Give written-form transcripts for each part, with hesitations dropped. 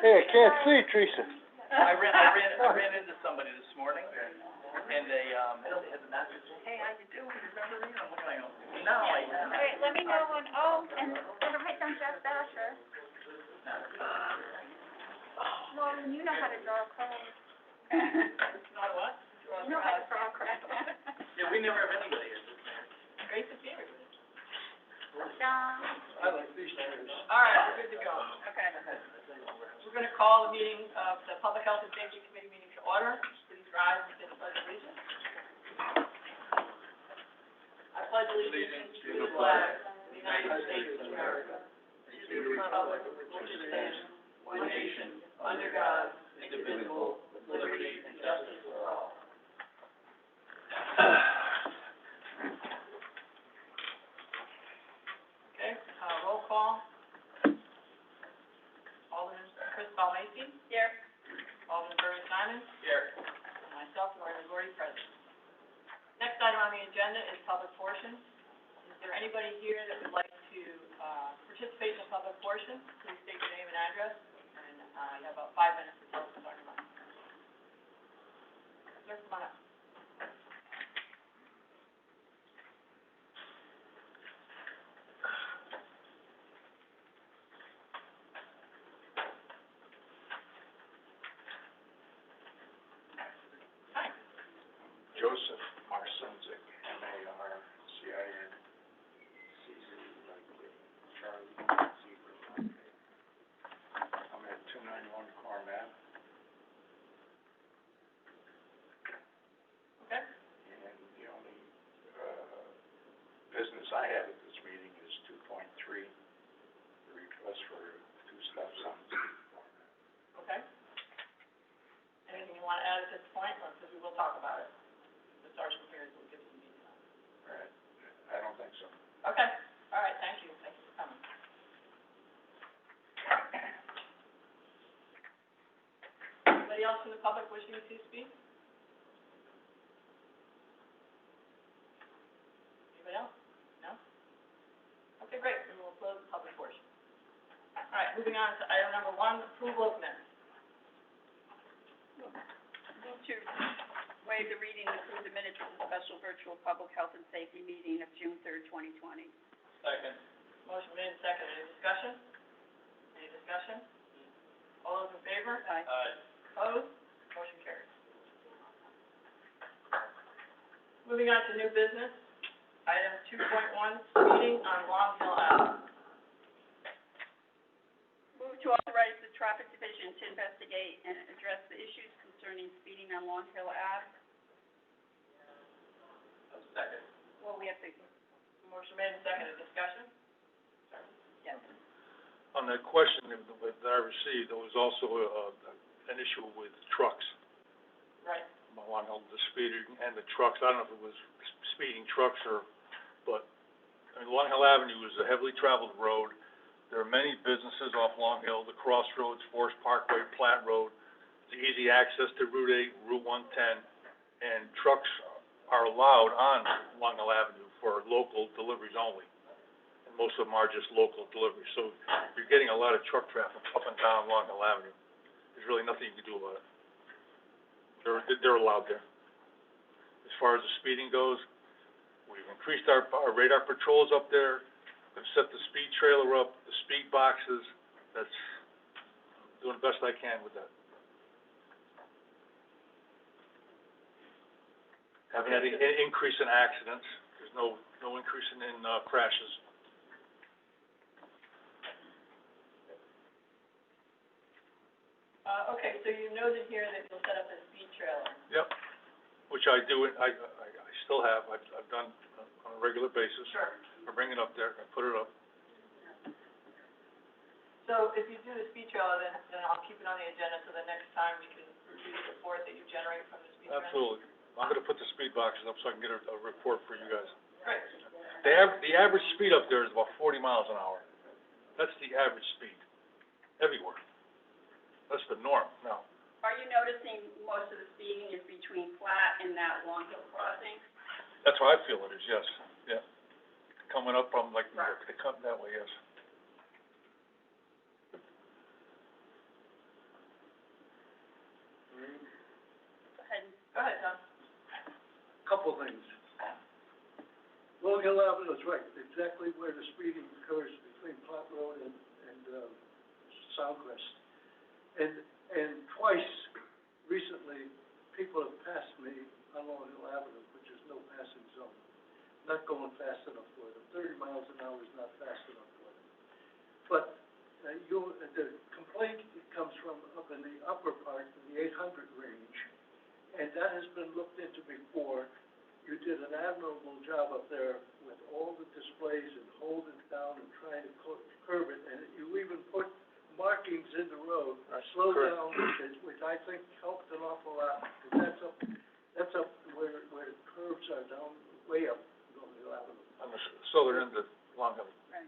Hey, I can't see, Teresa. I ran into somebody this morning, and they had the message, hey, how you doing, remember me? I'm looking, I go, no, I haven't. All right, let me know when, oh, and gonna write down Jeff Basher. Well, you know how to draw a crowd. Not what? You know how to draw a crowd. Yeah, we never have anybody here. Great to see everybody. I like these chairs. All right, we're good to go. Okay. We're gonna call the meeting of the Public Health and Safety Committee meeting to order. Please rise and say the pledge of allegiance. I pledge allegiance to the flag of the United States of America, and to the republic which stands one nation, under God, indivisible, with liberty and justice for all. Okay, roll call. Alderman Chris Balmacy. Here. Alderman Bernie Simon. Here. And myself, Lauren Gordy, present. Next item on the agenda is public portion. Is there anybody here that would like to participate in the public portion? Please state your name and address, and you have about 5 minutes to tell us what you're talking about. Sir, come on up. Joseph Marcinzik, M-A-R-C-I-N-C-Z, like Charlie, Zebra. I'm at 291 Cormac. Okay. And the only, business I have at this meeting is 2.3, the request for 2 stop signs. Okay. Anything you want to add at this point, or because we will talk about it? The sergeant here will give some details. All right, I don't think so. Okay. All right. Thank you. Thank you for coming. Anybody else from the public wishing to speak? Anybody else? No? Okay, great. We will close the public portion. All right, moving on to item number 1, approval of minutes. Move to waive the reading and approve the minutes of the special virtual public health and safety meeting of June 3rd, 2020. Second. Motion made and seconded. Any discussion? Any discussion? All those in favor? Aye. Opposed? Motion carries. Moving on to new business. Item 2.1, speeding on Long Hill Ave. Move to authorize the traffic division to investigate and address the issues concerning speeding on Long Hill Ave. Second. Well, we have to, Motion made and seconded. Discussion? yes. On that question that I received, there was also an issue with trucks. Right. Along the speeding and the trucks. I don't know if it was speeding trucks but I mean, Long Hill Avenue is a heavily traveled road. There are many businesses off Long Hill, the Crossroads, Forest Parkway, Platte Road. It's easy access to Route 8, Route 110, and trucks are allowed on Long Hill Avenue for local deliveries only. And most of them are just local deliveries. So you're getting a lot of truck traffic up and down Long Hill Avenue. There's really nothing you can do about it. They're allowed there. As far as the speeding goes, we've increased our radar patrols up there. We've set the speed trailer up, the speed boxes. That's doing the best I can with that. Haven't had any increase in accidents. There's no increase in crashes. Okay, so you noted here that you'll set up a speed trailer. Yep, which I do. I still have. I've done on a regular basis. Sure. I bring it up there. I put it up. So if you do the speed trailer, then I'll keep it on the agenda so the next time we can review the report that you generate from the speed trailer. Absolutely. I'm gonna put the speed boxes up so I can get a report for you guys. Great. The average speed up there is about 40 miles an hour. That's the average speed, everywhere. That's the norm now. Are you noticing most of the speeding is between Platte and that Long Hill crossing? That's what I feel it is, yes, yeah. Coming up from like, they come that way, yes. So it's right, exactly where the speeding occurs between Plot Road and Southwest. And twice recently, people have passed me on Long Hill Avenue, which is no passing zone. Not going fast enough for them. 30 miles an hour is not fast enough for them. But the complaint comes from up in the upper part, in the 800 range, and that has been looked into before. You did an admirable job up there with all the displays and holding it down and trying to curb it, and you even put markings in the road, slow down, which I think helped an awful lot, because that's up where the curves are down, way up Long Hill Avenue. On the southern end of Long Hill. Right.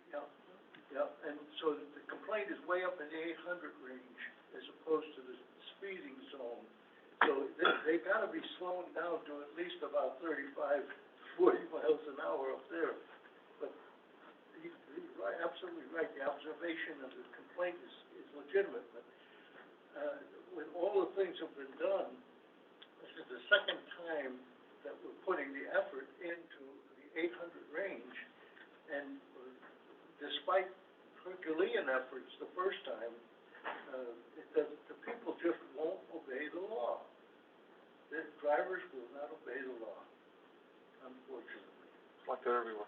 Yeah, and so the complaint is way up in the 800 range as opposed to the speeding zone. So they gotta be slowing down to at least about 35, 40 miles an hour up there. But he's right, absolutely right. The observation of the complaint is legitimate. But when all the things have been done, this is the second time that we're putting the effort into the 800 range, and despite Herculean efforts the first time, the people just won't obey the law. The drivers will not obey the law, unfortunately. It's like that everywhere.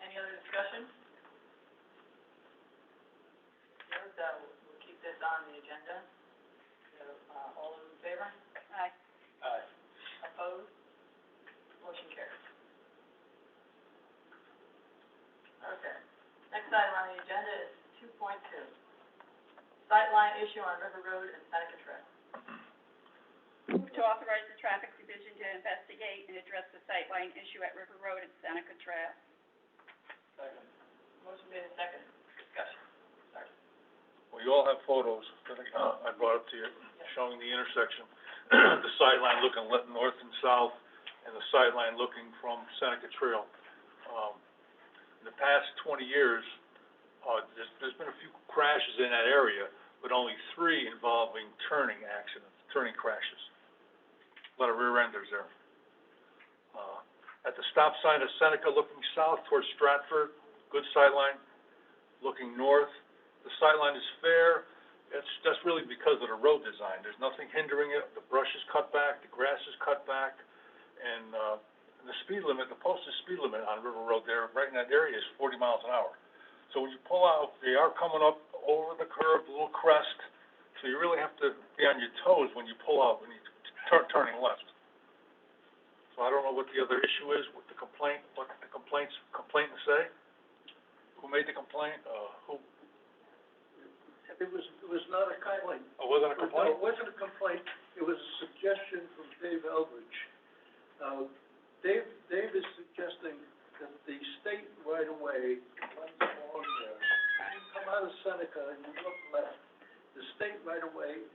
Any other discussion? We'll keep this on the agenda. So, all those in favor? Aye. Aye. Opposed? Motion carries. Okay. Next item on the agenda is 2.2. Sightline issue on River Road and Seneca Trail. Move to authorize the traffic division to investigate and address the sightline issue at River Road and Seneca Trail. Second. Motion made and seconded. Discussion. Sorry. Well, you all have photos, I think, I brought up to you, showing the intersection, the sideline looking north and south, and the sideline looking from Seneca Trail. In the past 20 years, there's been a few crashes in that area, but only 3 involving turning accidents, turning crashes. A lot of rear-enders there. At the stop sign of Seneca looking south towards Stratford, good sideline. Looking north, the sideline is fair. That's really because of the road design. There's nothing hindering it. The brush is cut back, the grass is cut back, and the speed limit, the posted speed limit on River Road there, right in that area, is 40 miles an hour. So when you pull out, they are coming up over the curve, a little crest, so you really have to be on your toes when you pull out, when you're turning left. So I don't know what the other issue is with the complaint, what the complainant say? Who made the complaint? Who? It was not a complaint. Oh, wasn't a complaint? No, it wasn't a complaint. It was a suggestion from Dave Eldridge. Dave is suggesting that the state right-of-way runs along there. You come out of Seneca and you look left, the state right-of-way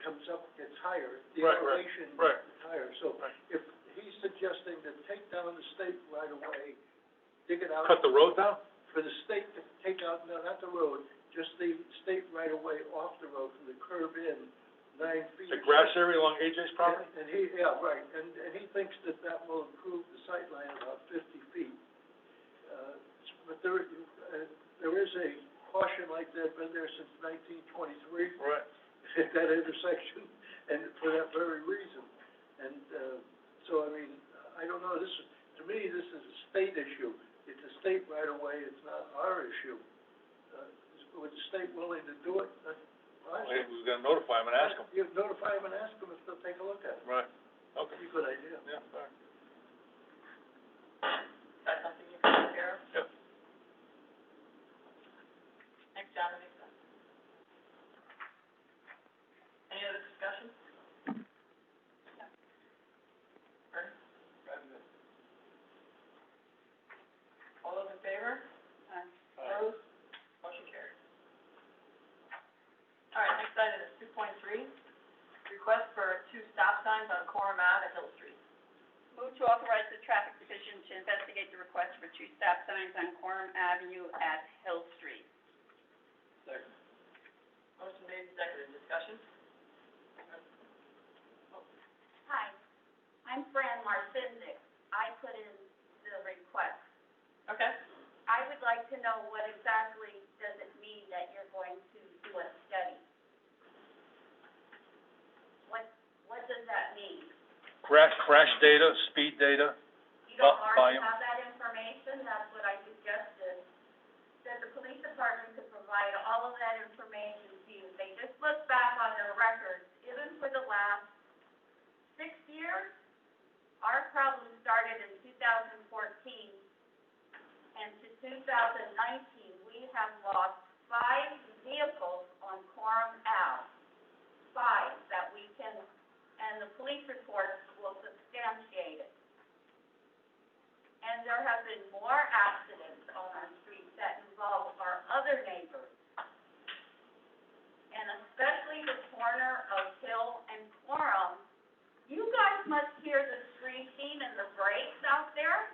comes up, gets higher. The elevation is higher. So if he's suggesting that take down the state right-of-way, dig it out. Cut the road down? For the state to take out, no, not the road, just the state right-of-way off the road from the curb in 9 feet. The grass area along AJ's property? And he, yeah, right, and he thinks that will improve the sightline about 50 feet. But there is a caution like that, been there since 1923. Right. At that intersection, and for that very reason. And, so, I mean, I don't know, to me, this is a state issue. It's a state right-of-way, it's not our issue. Was the state willing to do it? Well, we're gonna notify him and ask him. You notify them and ask them if they'll take a look at it. Right. Okay. Pretty good idea. Yeah, all right. That's something you can take care of? Yep. Thanks, John. Any other discussion? Vernon? All those in favor? Aye. Opposed? Motion carries. All right, next item is 2.3, request for 2 stop signs on Coram Ave at Hill Street. Move to authorize the traffic division to investigate the request for 2 stop signs on Coram Avenue at Hill Street. Second. Motion made and seconded. Discussion? I'm Fran Marcinzik. I put in the request. Okay. I would like to know what exactly does it mean that you're going to do a study? What does that mean? Crash data, speed data, You don't already volume. have that information? That's what I suggested, that the police department could provide all of that information to you. They just look back on their records, even for the last 6 years. Our problem started in 2014, and to 2019, we have lost 5 vehicles on Quorum Ave. 5 that we can, and the police reports will substantiate it. And there have been more accidents on our streets that involve our other neighbors. And especially the corner of Hill and Quorum. You guys must hear the screeching and the brakes out there.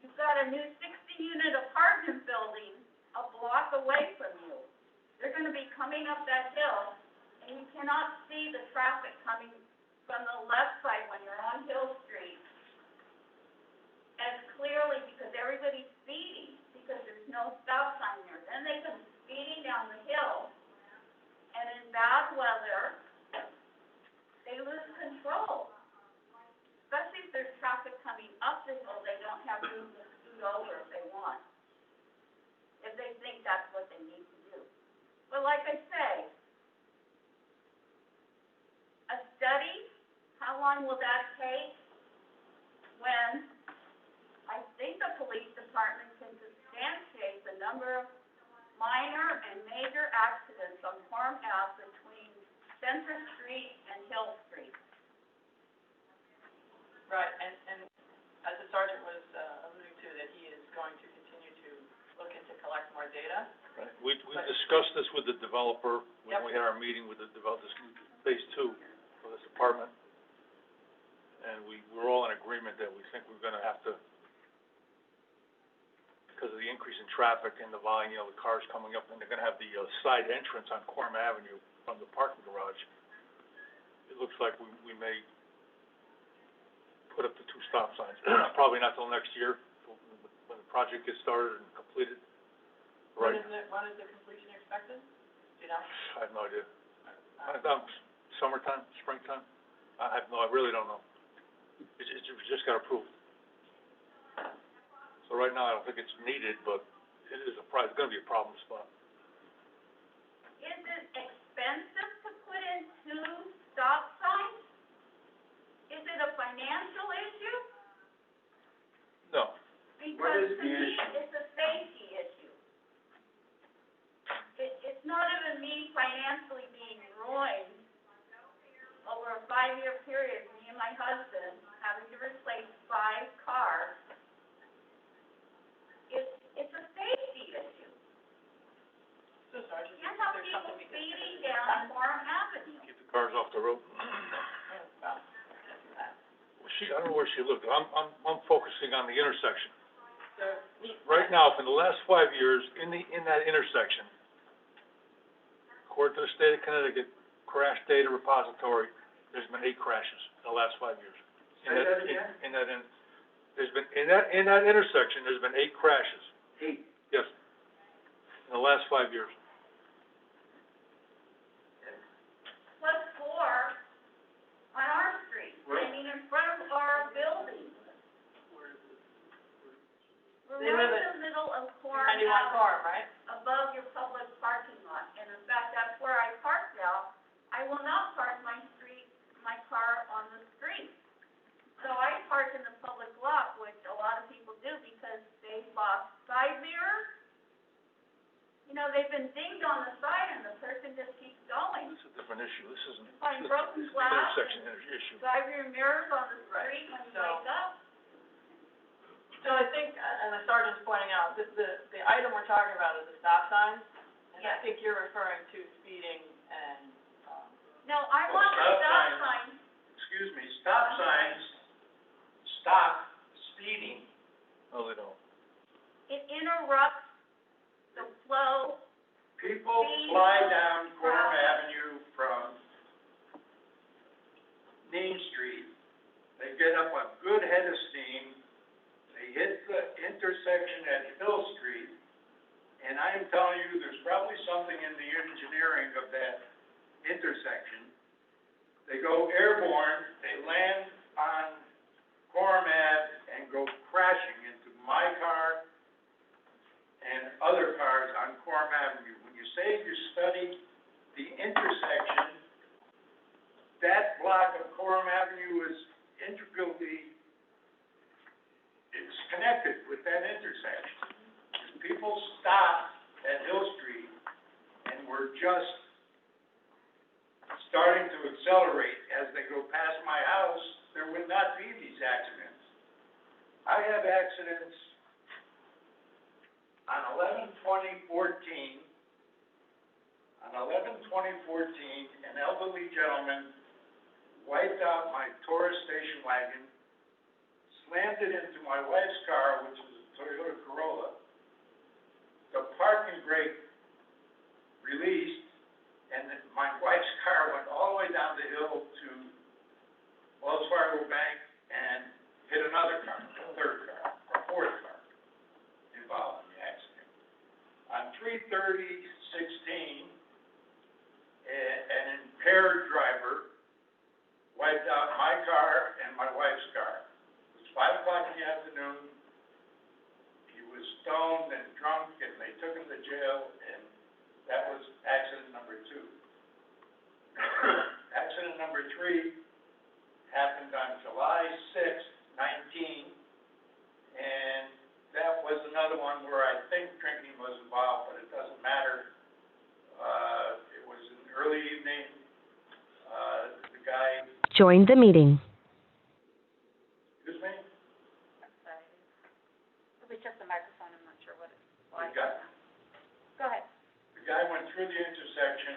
You've got a new 60-unit apartment building a block away from you. They're gonna be coming up that hill, and you cannot see the traffic coming from the left side when you're on Hill Street as clearly because everybody's speeding, because there's no stop sign there. Then they come speeding down the hill, and in bad weather, they lose control. Especially if there's traffic coming up the hill, they don't have room to scoot over if they want, if they think that's what they need to do. But like I say, a study, how long will that take? When I think the police department can substantiate the number of minor and major accidents on Quorum Ave between Center Street and Hill Street. Right, and as the sergeant was alluding to, that he is going to continue to look into collect more data. Right. We discussed this with the developer when Yep. we had our meeting with the developers, phase 2 for this apartment. And we're all in agreement that we think we're gonna have to, because of the increase in traffic and the volume, the cars coming up, and they're gonna have the, side entrance on Quorum Avenue from the parking garage. It looks like we may put up the 2 stop signs, probably not till next year, when the project gets started and completed. Right. When is the completion expected? Do you know? I have no idea. Summertime, springtime? I really don't know. It just got approved. So right now, I don't think it's needed, but it is it's gonna be a problem spot. Is it expensive to put in 2 stop signs? Is it a financial issue? No. Because to me, it's a safety issue. It's not even me financially being ruined over a 5-year period, me and my husband having to replace 5 cars. It's a safety issue. So, Sergeant, You is can't have there people something we can do? speeding down Quorum Avenue. Keep the cars off the road. Well, that's that. I don't know where she lived. I'm focusing on the intersection. So, Right now, for the last 5 years, in that intersection, according to the state of Connecticut crash data repository, there's been 8 crashes in the last 5 years. Say that again? In that intersection, there's been 8 crashes. 8. Yes. In the last 5 years. Plus 4 on our street, I mean, in front of our building. We're They right live in the middle of Quorum 91 Avenue, car, right? above your public parking lot. And in fact, that's where I park now. I will not park my car on the street. So I park in the public lot, which a lot of people do because they lost side mirrors. You know, they've been dinged on the side and the person just keeps going. This is a different issue. This isn't, Find this broken is the glass, intersection issue. drive your mirrors on the street when you So- wake up. So I think, and the sergeant's pointing out, the item we're talking about is the stop signs. And I Yes. think you're referring to speeding and, No, I Well, want the stop stop signs. sign. Excuse me, stop signs stop speeding. No, they don't. It interrupts the flow. People Speed fly of down Quorum traffic. Avenue from get up a good head of steam. They hit the intersection at Hill Street, and I am telling you, there's probably something in the engineering of that intersection. They go airborne, they land on Quorum Ave and go crashing into my car and other cars on Quorum Avenue. When you say you study the intersection, that block of Quorum Avenue is intricately, it's connected with that intersection. People stopped at Hill Street and were just starting to accelerate as they go past my house, there would not be these accidents. I have accidents on 11/20/14. On 11/20/14, an elderly gentleman wiped out my Taurus station wagon, slammed it into my wife's car, which was a Toyota Corolla. The parking brake released, and my wife's car went all the way down the hill to Wells Fargo Bank and hit another car, a third car, or fourth car involved in the accident. On 3/30/16, an impaired driver wiped out my car and my wife's car. It was 5 o'clock in the afternoon. He was stoned and drunk, and they took him to jail, and that was accident number 2. Accident number 3 happened on July 6th, 19, and that was another one where I think drinking was involved, but it doesn't matter. It was in the early evening. The guy... Joined the meeting. Excuse me? Sorry. It was just the microphone, I'm not sure what it was. Go ahead. The guy went through the intersection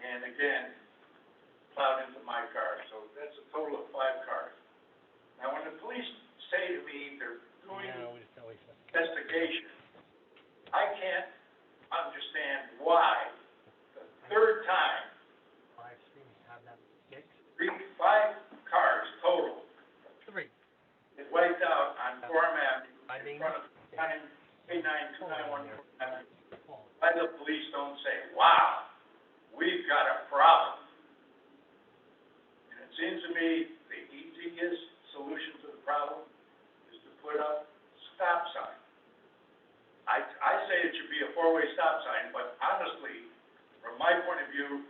and again plowed into my car, so that's a total of 5 cars. Now, when the police say to me they're doing investigation, I can't understand why the third time, 5 cars total, it wiped out on Quorum Avenue in front of K92914 Avenue. Why the police don't say, wow, we've got a problem. And it seems to me the easiest solution to the problem is to put up stop sign. I say it should be a 4-way stop sign, but honestly, from my point of view,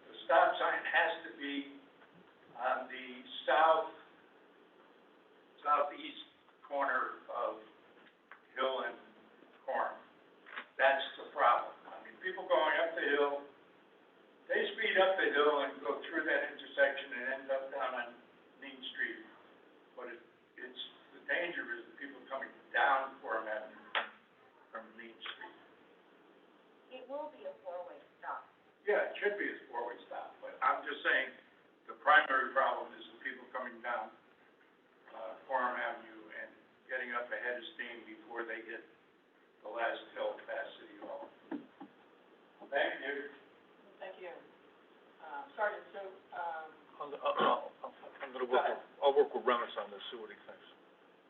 the stop sign has to be on the southeast corner of Hill and Quorum. That's the problem. I mean, people going up the hill, they speed up the hill and go through that intersection and end up down on Main Street. But it's the danger is the people coming down Quorum Avenue from Main Street. It will be a 4-way stop. Yeah, it should be a 4-way stop, but I'm just saying the primary problem is the people coming down Quorum Avenue and getting up ahead of steam before they hit the last hill past City Hall. Thank you. Thank you. Sergeant, so, I'm gonna work with, I'll work with Remus on this, see what he thinks.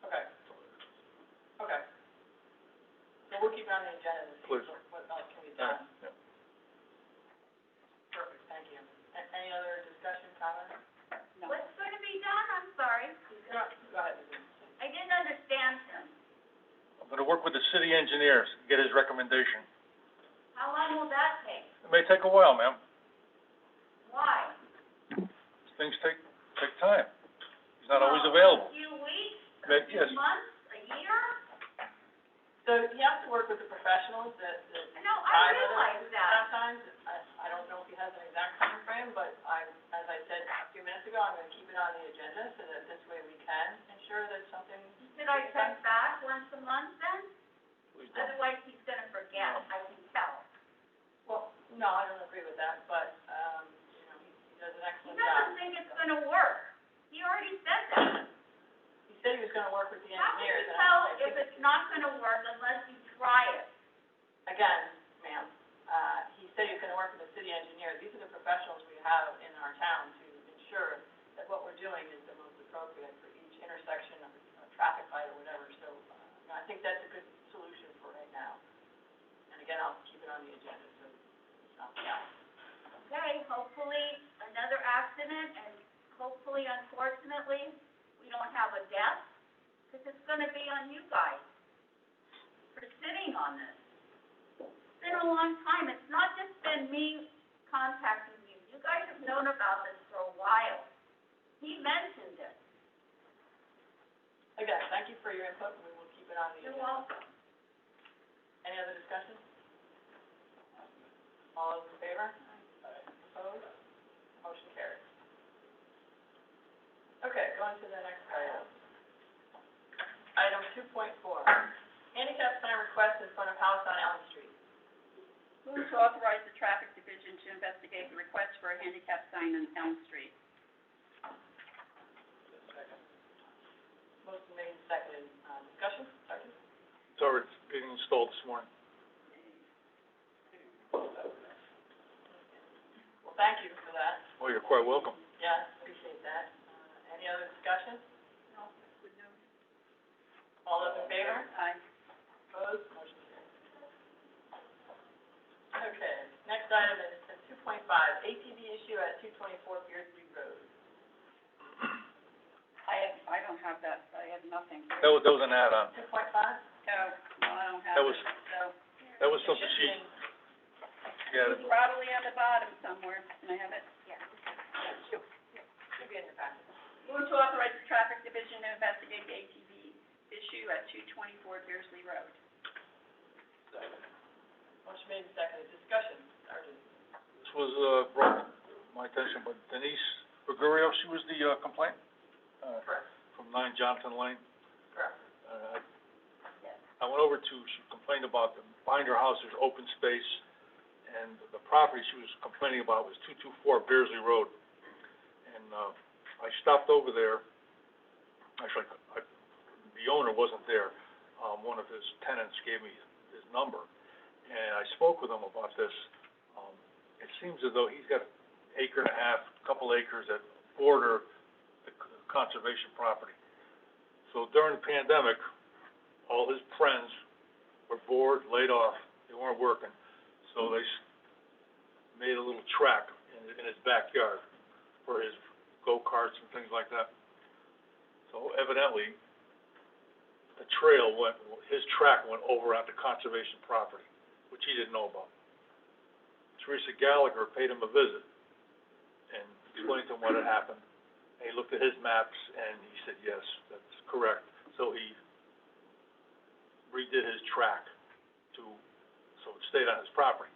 okay. Okay. So we'll keep it on the agenda to see Please. what else can be done. Yeah. Perfect, thank you. Any other discussion, comments? No. What's going to be done? I'm sorry. Go ahead. I didn't understand him. I'm gonna work with the city engineer, get his recommendation. How long will that take? It may take a while, ma'am. Why? Things take time. He's not always available. A few weeks? Yes. A month? A year? So you have to work with the professionals that No, I time realize that. Sometimes, I don't know if he has an exact time frame, but as I said a few minutes ago, I'm gonna keep it on the agenda so that this way we can ensure that something. Should I check back once a month then? Please don't. Otherwise, he's gonna forget, I can tell. Well, no, I don't agree with that, but, you know, he does an He excellent job. doesn't think it's gonna work. He already said that. He said he was gonna work with the How can you engineers, and tell I think if it's not gonna work unless you try it? again, ma'am, he said he was gonna work with the city engineer. These are the professionals we have in our town to ensure that what we're doing is the most appropriate. intersection, a traffic light or whatever, so, I think that's a good solution for right now. And again, I'll keep it on the agenda, so it's not out. Okay, hopefully another accident, and hopefully, unfortunately, we don't have a death, because it's gonna be on you guys for sitting on this. It's been a long time. It's not just been me contacting you. You guys have known about this for a while. He mentioned it. Again, thank you for your input, and we will keep it on the agenda. You're welcome. Any other discussion? All those in favor? Opposed? Motion carries. Okay, going to the next item. Item 2.4, handicap sign request in front of house on Elm Street. Move to authorize the traffic division to investigate the request for a handicap sign on Elm Street. Motion made and seconded. Discussion, Sergeant? Sorry, it's being installed this morning. Well, thank you for that. Well, you're quite welcome. Yeah, appreciate that. Any other discussion? No, good news. All those in favor? Aye. Opposed? Motion carries. Okay, next item is 2.5, ATV issue at 224 Beardsley Road. I don't have that, I have nothing. That was an add-on. 2.5? No, I don't have That it, was- so. That was something she, yeah, It's probably on the bottom somewhere, can I have it? Should be in your packet. Move to authorize the traffic division to investigate the ATV issue at 224 Beardsley Road. Motion made and seconded. Discussion, Sergeant? this was, brought to my attention by Denise Gregorio, she was the, complaint, Correct. from 9 Johnson Lane. Correct. I went over to, she complained about behind her house, there's open space, and the property she was complaining about was 224 Beardsley Road. And, I stopped over there, actually, the owner wasn't there, one of his tenants gave me his number, and I spoke with him about this. It seems as though he's got an acre and a half, couple acres that border the conservation property. So during the pandemic, all his friends were bored, laid off, they weren't working, so they made a little track in his backyard for his go-karts and things like that. So evidently, the trail his track went over onto conservation property, which he didn't know about. Teresa Gallagher paid him a visit and explained to him what had happened. And he looked at his maps and he said, yes, that's correct. So he redid his track so it stayed on his property.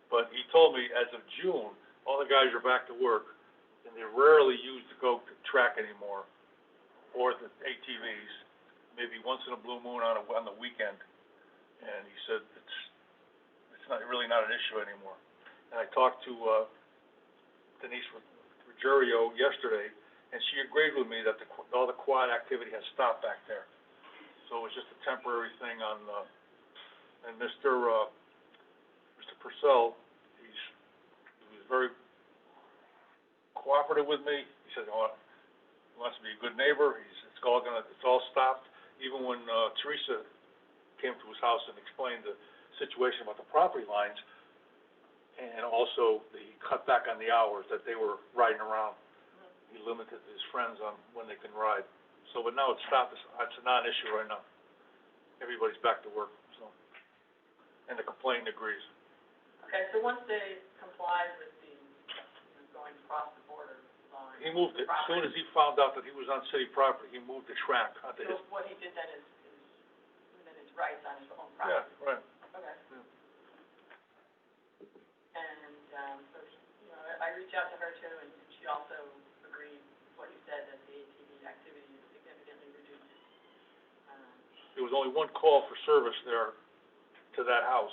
But he told me as of June, all the guys are back to work, and they rarely use the track anymore, or the ATVs, maybe once in a blue moon on the weekend. And he said it's really not an issue anymore. And I talked to Denise Ruggiero yesterday, and she agreed with me that all the quad activity has stopped back there. So it was just a temporary thing on, and Mr. Purcell, he was very cooperative with me. He said, oh, he wants to be a good neighbor. It's all stopped. Even when Teresa came to his house and explained the situation about the property lines, and also he cut back on the hours that they were riding around. He limited his friends on when they can ride. So, but now it's stopped. It's a non-issue right now. Everybody's back to work, so. And the complainant agrees. Okay, so once they complied with the, going across the border line. He moved it. As soon as he found out that he was on city property, he moved the track onto his. So what he did then is within his rights on his own property? Yeah, right. Okay. Yeah. And, so, I reached out to her too, and she also agreed with what you said, that the ATV activity is significantly reduced. There was only one call for service there to that house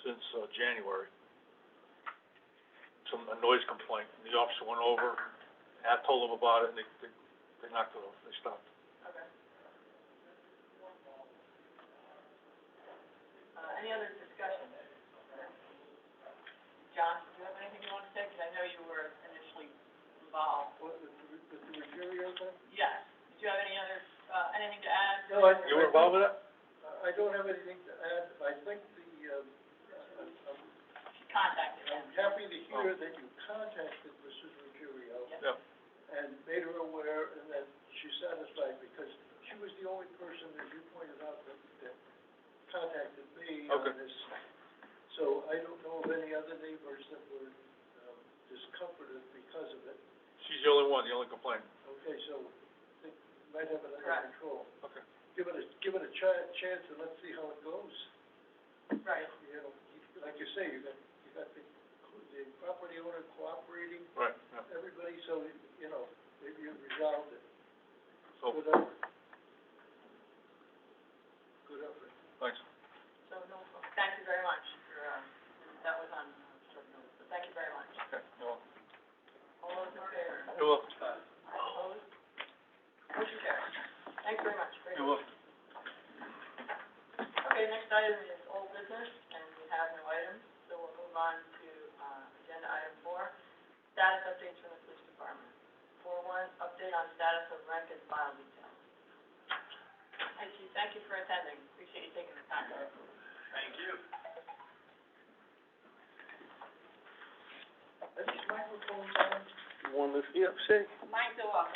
since, January. A noise complaint, and the officer went over, and I told them about it, and they knocked it off, they stopped. Okay. Any other discussion? John, do you have anything you want to say? Because I know you were initially involved. What, with the Ruggiero thing? Yes. Did you have any No, You were involved with that? I don't have anything to add. I think Contacted them. I'm happy to hear that you contacted Mrs. Ruggiero Yep. and made her aware and that she's satisfied because she was the only person, as you pointed out, that contacted me on Okay. this. So I don't know of any other neighbors that were discomforted because of it. She's the only one, the only complaint. Okay, so I think you might have it under Correct. control. Okay. Give it a chance and let's see how it goes. Right. You know, like you say, you got the property owner cooperating, Right, yeah. everybody, so, you know, maybe you resolved it. So, Good effort. Good effort. thanks. So, no, thank you very much for, that was on, short notice, but thank you very much. Okay, you're welcome. All those in favor? You're welcome. Opposed? Motion carries. Thanks very much. Great. You're welcome. Okay, next item is old business, and we have no items, so we'll move on to, agenda item 4, status updates from the police department. 4.1, update on status of rank and file detail. Hi, Chief, thank you for attending, appreciate you taking the time. Thank you. Is this microphone on? You want this? Yep, shake. Mine's off.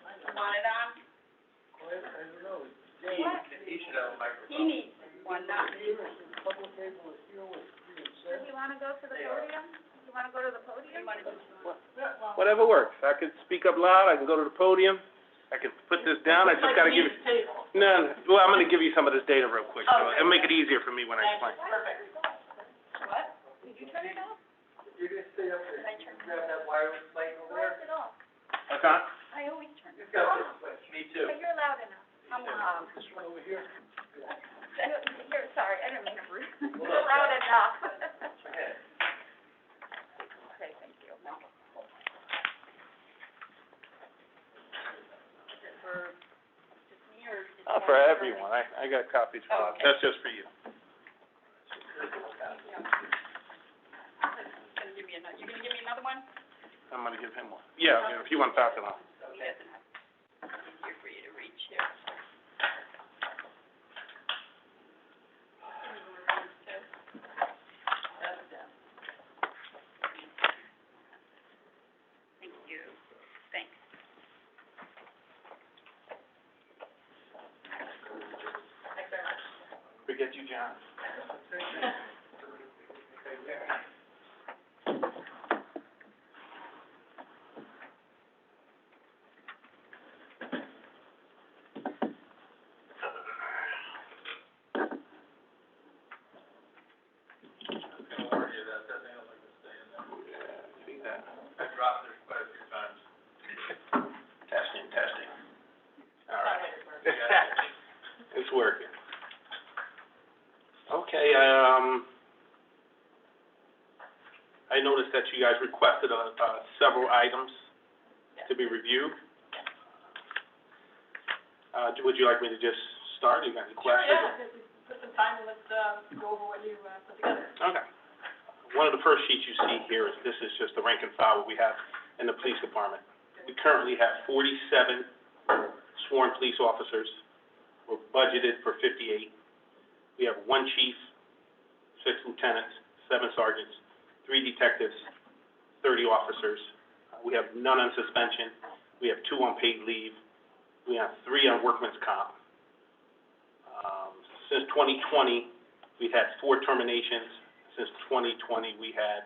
Want it on? Quiet, I don't know. What? He should have a microphone. He needs one, not me. Here, is the public able to hear what's being Do said? you wanna go to the podium? You wanna go to the podium? Whatever works. I could speak up loud, I can go to the podium, I can put this down, I just gotta give you, Table. no, well, I'm gonna give you some of this data real quick, so Okay. it'll make it easier for me when I Thank you, explain. perfect. What? Did you turn it off? You're gonna stay up there. Did I turn it Grab that wireless mic over Where's it off? Okay? I always turn it You've got off. this switch. Me too. But you're loud enough. I'm, This one over here. you're, sorry, I didn't mean to rude. You're loud enough. Okay. Okay, thank you. For just me or? is it For more everyone, I got copies for Oh, that, okay. that's just for you. Gonna give me another, you gonna give me another one? I'm gonna give him one. Yeah, if you want to pass it on. He doesn't have, easier for you to reach here. That's them. Thank you. Thanks. Thanks very much. Forget you, John. See that? I dropped it quite a few times. Testing. All Sounds right. like it's working. It's working. Okay, I noticed that you guys requested, several items to be reviewed. Would you like me to just start? You got any questions? Yeah, just put some time and let's, go over what you, put together. Okay. One of the first sheets you see here is, this is just the rank and file we have in the police department. We currently have 47 sworn police officers. We're budgeted for 58. We have 1 chief, 6 lieutenants, 7 sergeants, 3 detectives, 30 officers. We have none on suspension. We have 2 on paid leave. We have 3 on workman's comp. Since 2020, we've had 4 terminations. Since 2020, we had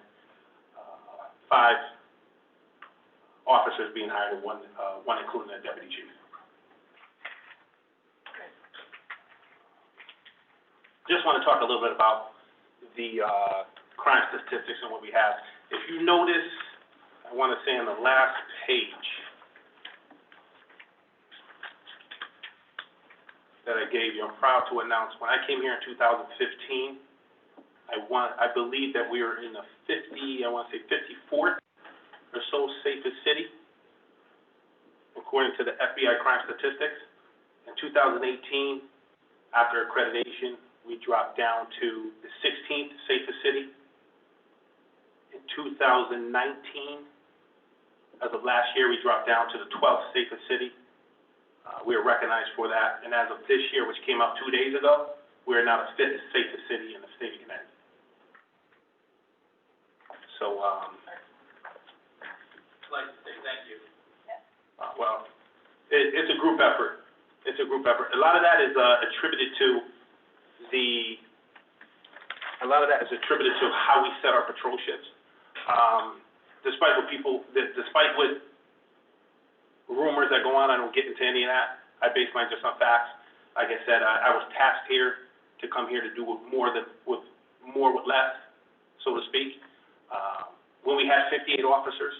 5 officers being hired, and one including a deputy chief. Just want to talk a little bit about the crime statistics and what we have. If you notice, I want to say on the last page that I gave you, I'm proud to announce, when I came here in 2015, I believe that we were in the 54th or so safest city, according to the FBI crime statistics. In 2018, after accreditation, we dropped down to the 16th safest city. In 2019, as of last year, we dropped down to the 12th safest city. we are recognized for that, and as of this year, which came out 2 days ago, we are now the fifth safest city in the state of Connecticut. So, I'd like to say thank you. Well, it's a group effort. It's a group effort. A lot of that is attributed to how we set our patrol shifts. Despite what rumors that go on, I don't get into any of that. I base mine just on facts. Like I said, I was tasked here to come here to do with more with less, so to speak. When we had 58 officers,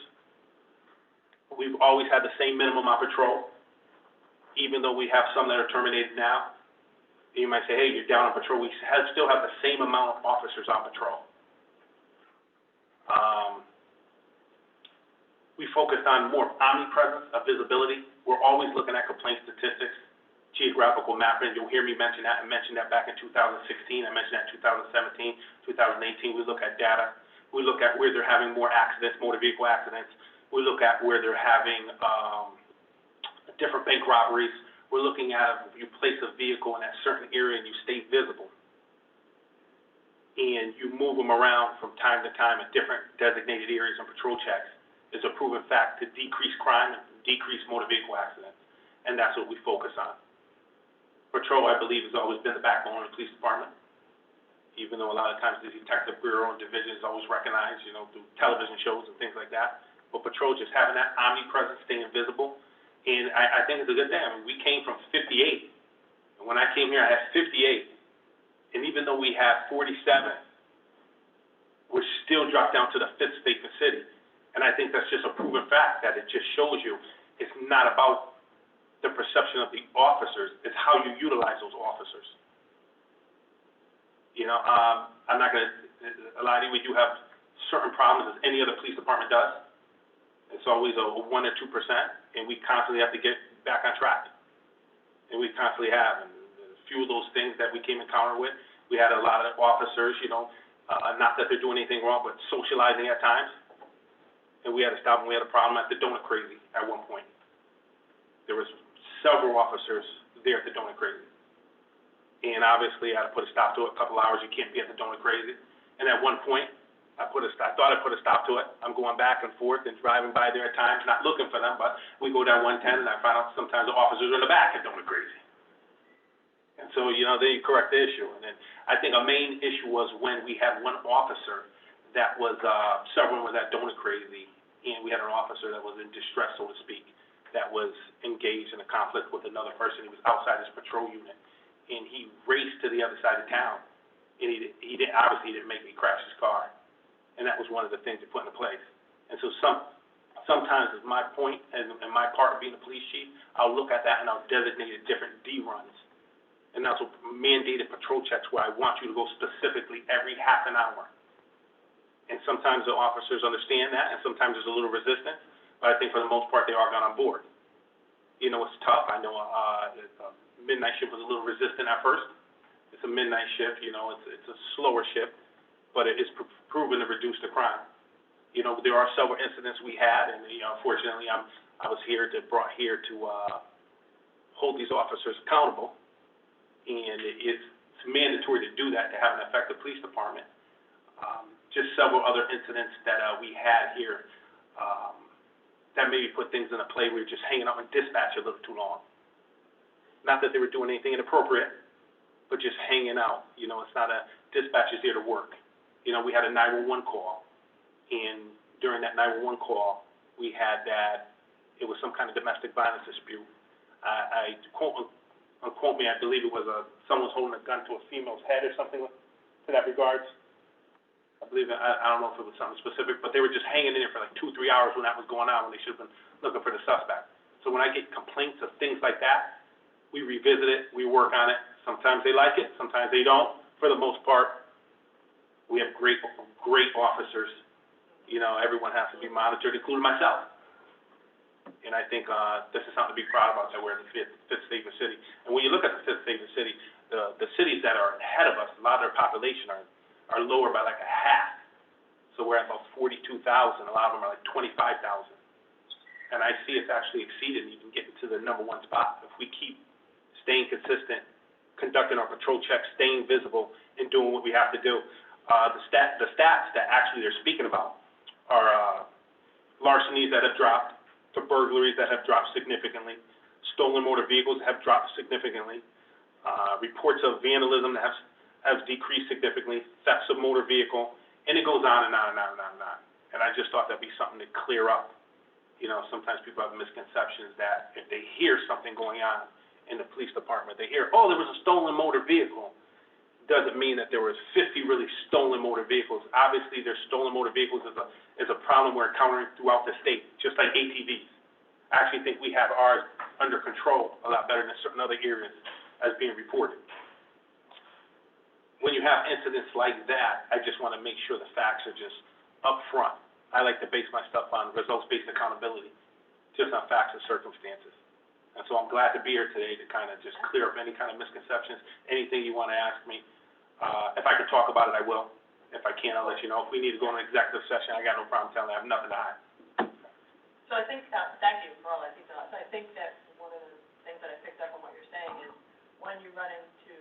we've always had the same minimum on patrol, even though we have some that are terminated now. You might say, hey, you're down on patrol. We still have the same amount of officers on patrol. We focused on more omnipresence of visibility. We're always looking at complaint statistics, geographical mapping. You'll hear me mention that. I mentioned that back in 2016. I mentioned that in 2017, 2018. We look at data. We look at where they're having more accidents, motor vehicle accidents. We look at where they're having different bank robberies. We're looking at if you place a vehicle in a certain area and you stay visible, and you move them around from time to time at different designated areas on patrol checks, is a proven fact to decrease crime and decrease motor vehicle accidents, and that's what we focus on. Patrol, I believe, has always been the backbone of the police department, even though a lot of times the detective bureau and division is always recognized, through television shows and things like that. But patrol, just having that omnipresence, staying visible, and I think it's a good thing. I mean, we came from 58, and when I came here, I had 58, and even though we have 47, we're still dropped down to the fifth safest city. And I think that's just a proven fact that it just shows you it's not about the perception of the officers, it's how you utilize those officers. I'm not gonna lie to you, we do have certain problems as any other police department does. It's always a 1 or 2%, and we constantly have to get back on track. And we constantly have, and a few of those things that we came in encounter with, we had a lot of officers, not that they're doing anything wrong, but socializing at times. And we had to stop them. We had a problem at the Donut Crazy at one point. There was several officers there at the Donut Crazy. And obviously, I had to put a stop to it. A couple hours, you can't be at the Donut Crazy. And at one point, I thought I put a stop to it. I'm going back and forth and driving by there at times, not looking for them, but we go down 110, and I find out sometimes the officers are in the back at Donut Crazy. And so, then you correct the issue. And then I think a main issue was when we had one officer that was, several was at Donut Crazy, and we had an officer that was in distress, so to speak, that was engaged in a conflict with another person. He was outside his patrol unit, and he raced to the other side of town, and he didn't make me crash his car, and that was one of the things he put into place. And so sometimes it's my point, and my part of being a police chief, I'll look at that and I'll designate different D runs, and that's what mandated patrol checks where I want you to go specifically every half an hour. And sometimes the officers understand that, and sometimes there's a little resistance, but I think for the most part, they all got on board. It's tough. I know midnight shift was a little resistant at first. It's a midnight shift, it's a slower shift, but it is proven to reduce the crime. There are several incidents we had, and, unfortunately, I was brought here to hold these officers accountable, and it's mandatory to do that to have an effective police department. Just several other incidents that we had here that maybe put things into play. We were just hanging out in dispatch a little too long. Not that they were doing anything inappropriate, but just hanging out. It's not dispatch is here to work. We had a 911 call, and during that 911 call, we had that it was some kind of domestic violence dispute. Unquote me, I believe it was someone was holding a gun to a female's head or something to that regards. I believe, I don't know if it was something specific, but they were just hanging in there for like 2-3 hours when that was going on, when they should have been looking for the suspect. So when I get complaints of things like that, we revisit it, we work on it. Sometimes they like it, sometimes they don't. For the most part, we have great officers. Everyone has to be monitored, including myself. And I think this is something to be proud about, that we're in the fifth safest city. And when you look at the fifth safest city, the cities that are ahead of us, a lot of their population are lower by like a half. So we're at about 42,000. A lot of them are like 25,000. And I see it's actually exceeded even getting to the #1 spot. If we keep staying consistent, conducting our patrol checks, staying visible, and doing what we have to do. The stats that actually they're speaking about are, larcenies that have dropped, to burglaries that have dropped significantly, stolen motor vehicles have dropped significantly, reports of vandalism that have decreased significantly, thefts of motor vehicle, and it goes on and on and on and on and on. And I just thought that'd be something to clear up. You know, sometimes people have misconceptions that if they hear something going on in the police department, they hear, oh, there was a stolen motor vehicle. Doesn't mean that there was 50 really stolen motor vehicles. Obviously, there's stolen motor vehicles is a problem we're encountering throughout the state, just like ATVs. I actually think we have ours under control a lot better than certain other areas as being reported. When you have incidents like that, I just want to make sure the facts are just up front. I like to base my stuff on results-based accountability, just on facts and circumstances. And so I'm glad to be here today to kind of just clear up any kind of misconceptions, anything you want to ask me. If I can talk about it, I will. If I can't, I'll let you know. If we need to go into executive session, I got no problem telling you. I have nothing to hide. So I think, thank you for all that detail. So I think that one of the things that I picked up on what you're saying is when you run into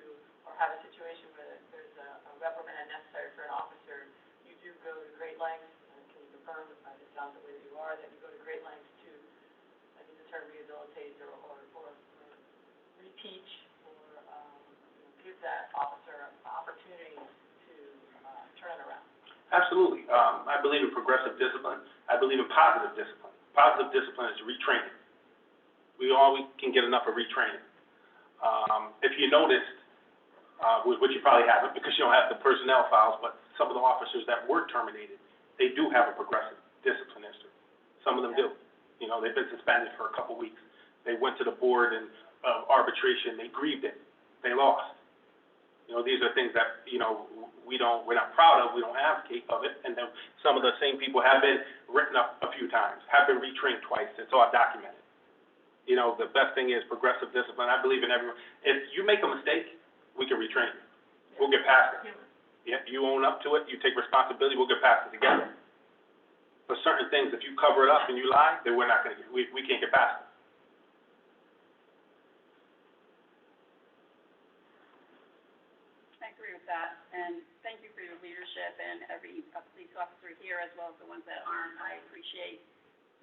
or have a situation where there's a reprimand necessary for an officer, you do go to great lengths, and can you confirm, it sounds the way that you are, that you go to great lengths to, I think the term rehabilitate or reteach or give that officer an opportunity to turn it around. Absolutely. I believe in progressive discipline. I believe in positive discipline. Positive discipline is retraining. We can get enough of retraining. If you noticed, which you probably haven't because you don't have the personnel files, but some of the officers that were terminated, they do have a progressive discipline history. Some of them do. You know, they've been suspended for a couple weeks. They went to the board and arbitration. They grieved it. They lost. You know, these are things that, you know, we're not proud of. We don't advocate of it. And then some of the same people have been written up a few times, have been retrained twice. It's all documented. You know, the best thing is progressive discipline. I believe in everyone. If you make a mistake, we can retrain you. We'll get past it. Yeah, you own up to it. You take responsibility. We'll get past it together. But certain things, if you cover it up and you lie, then we're not going to. We can't get past it. I agree with that, and thank you for your leadership and every police officer here, as well as the ones that aren't. I appreciate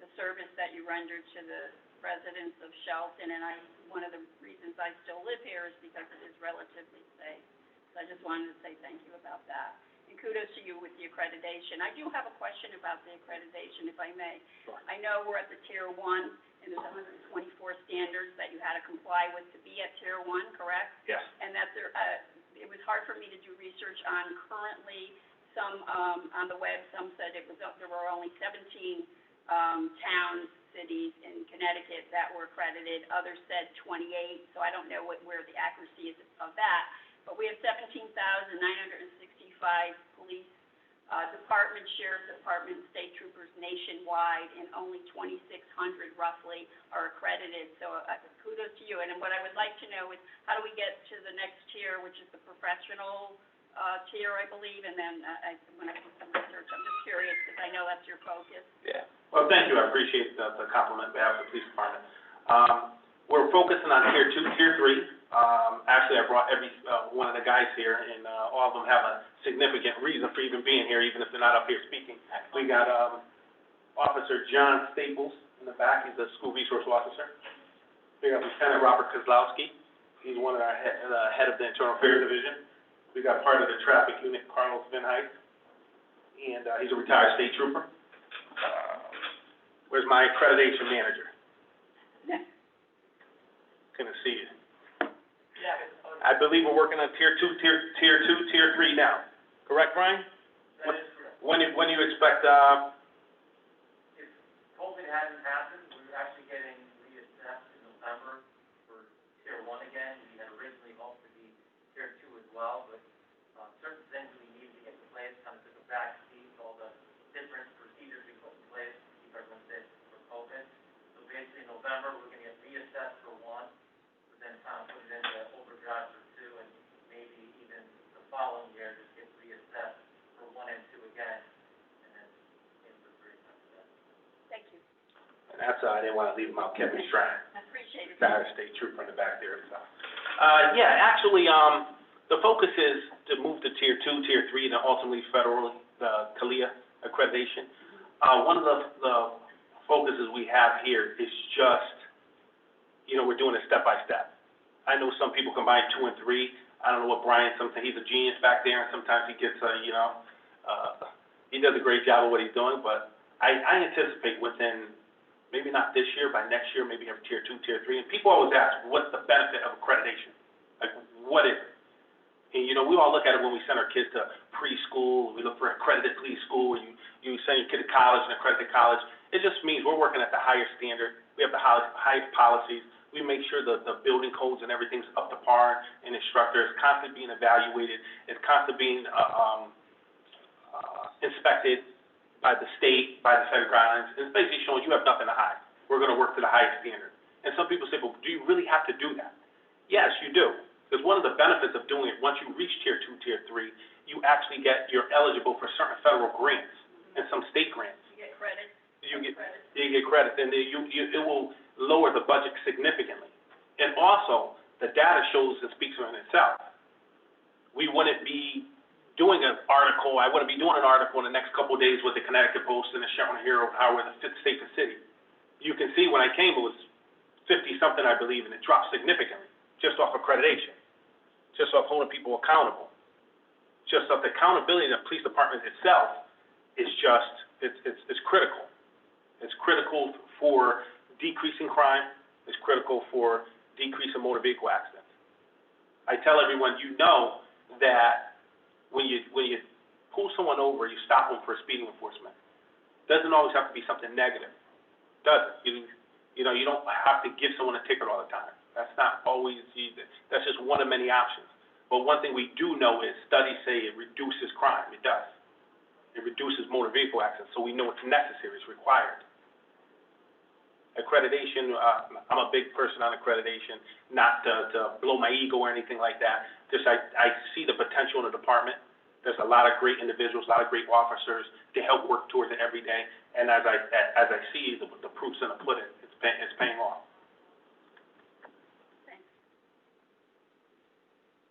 the service that you rendered to the residents of Shelton, and one of the reasons I still live here is because it is relatively safe. So I just wanted to say thank you about that. And kudos to you with the accreditation. I do have a question about the accreditation, if I may. Sure. I know we're at the Tier 1, and there's 124 standards that you had to comply with to be at Tier 1, correct? Yes. And that there, it was hard for me to do research on currently, some, on the web, some said there were only 17, towns, cities in Connecticut that were accredited, others said 28, so I don't know where the accuracy is of that. But we have 17,965 police, departments, sheriff departments, state troopers nationwide, and only 2,600 roughly are accredited. So kudos to you. And what I would like to know is how do we get to the next tier, which is the professional tier, I believe, and then when I do some research, I'm just curious because I know that's your focus. Yeah. Well, thank you. I appreciate the compliment on behalf of the police department. We're focusing on Tier 2, Tier 3. Actually, I brought every one of the guys here, and all of them have a significant reason for even being here, even if they're not up here speaking. We got Officer John Staples in the back. He's the school resource officer. We got Lieutenant Robert Kozlowski. He's one of our head of the Internal Affairs Division. We got part of the traffic unit, Carlos Vinheit, and he's a retired state trooper. Where's my accreditation manager? Couldn't see you. I believe we're working on Tier 2, Tier 3 now. Correct, Brian? That is correct. When do you expect, If COVID hadn't happened, we were actually getting reassessed in November for Tier 1 again. We had originally hoped to be Tier 2 as well, but certain things we needed to get in place kind of took a back seat, all the different procedures we put in place to keep everyone safe for COVID. So basically in November, we're gonna get reassessed for 1, but then kind of put it into overdrive for 2, and maybe even the following year, just get reassessed for 1 and 2 again, and then in for 3 after that. Thank you. and that's, I didn't want to leave him out, Kevin Strang, I appreciate it. retired state trooper in the back there, so. Yeah, actually, the focus is to move to Tier 2, Tier 3, and then ultimately federally, the CALIA accreditation. One of the focuses we have here is just, we're doing it step by step. I know some people combine 2 and 3. I don't know what Brian, sometimes he's a genius back there, and sometimes he gets, he does a great job of what he's doing, but I anticipate within, maybe not this year, by next year, maybe have Tier 2, Tier 3. And people always ask, what's the benefit of accreditation? Like, what is it? And, we all look at it when we send our kids to preschool, we look for accredited preschool, you send your kid to college, an accredited college. It just means we're working at the highest standard. We have the highest policies. We make sure the building codes and everything's up to par, and instructor is constantly being evaluated, it's constantly being inspected by the state, by the federal guidelines. It's basically showing you have nothing to hide. We're going to work to the highest standard. And some people say, well, do you really have to do that? Yes, you do. Because one of the benefits of doing it, once you reach Tier 2, Tier 3, you're eligible for certain federal grants and some state grants. You get credit. You get credit, and it will lower the budget significantly. And also, the data shows and speaks for itself. We wouldn't be doing an article, I wouldn't be doing an article in the next couple of days with the Connecticut Post and the Chevron Hero of how we're the 5th safest city. You can see when I came, it was 50-something, I believe, and it dropped significantly, just off accreditation, just off holding people accountable, just off the accountability of the police department itself is just, it's critical. It's critical for decreasing crime, it's critical for decreasing motor vehicle accidents. I tell everyone, that when you pull someone over, you stop them for speeding enforcement. Doesn't always have to be something negative, does it? You don't have to give someone a ticket all the time. That's not always, that's just one of many options. But one thing we do know is studies say it reduces crime. It does. It reduces motor vehicle accidents, so we know it's necessary, it's required. Accreditation, I'm a big person on accreditation, not to blow my ego or anything like that. Just I see the potential in the department. There's a lot of great individuals, a lot of great officers to help work towards it every day. And as I see the proof's in the pudding, it's paying off. Thanks.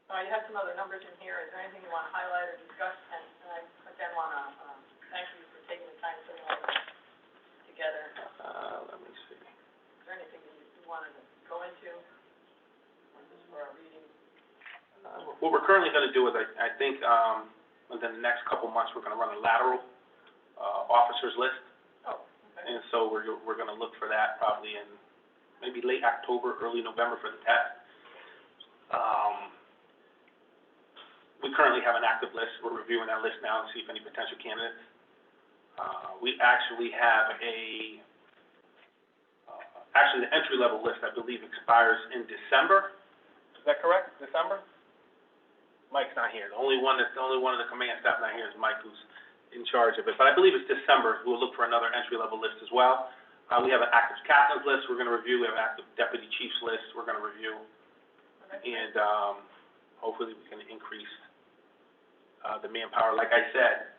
You have some other numbers in here. Is there anything you want to highlight or discuss? And I again want to thank you for taking the time to put all this together. Let me see. Is there anything that you wanted to go into? Or just for our reading? What we're currently going to do is, I think, within the next couple months, we're going to run a lateral officers list. Oh, okay. And so we're going to look for that probably in maybe late October, early November for the test. We currently have an active list. We're reviewing that list now to see if any potential candidates. We actually have actually the entry-level list, I believe, expires in December. Is that correct? December? Mike's not here. The only one of the command staff not here is Mike, who's in charge of it. But I believe it's December. We'll look for another entry-level list as well. We have an active captain's list we're going to review. We have an active deputy chief's list we're going to review. Okay. And hopefully we can increase the manpower. Like I said,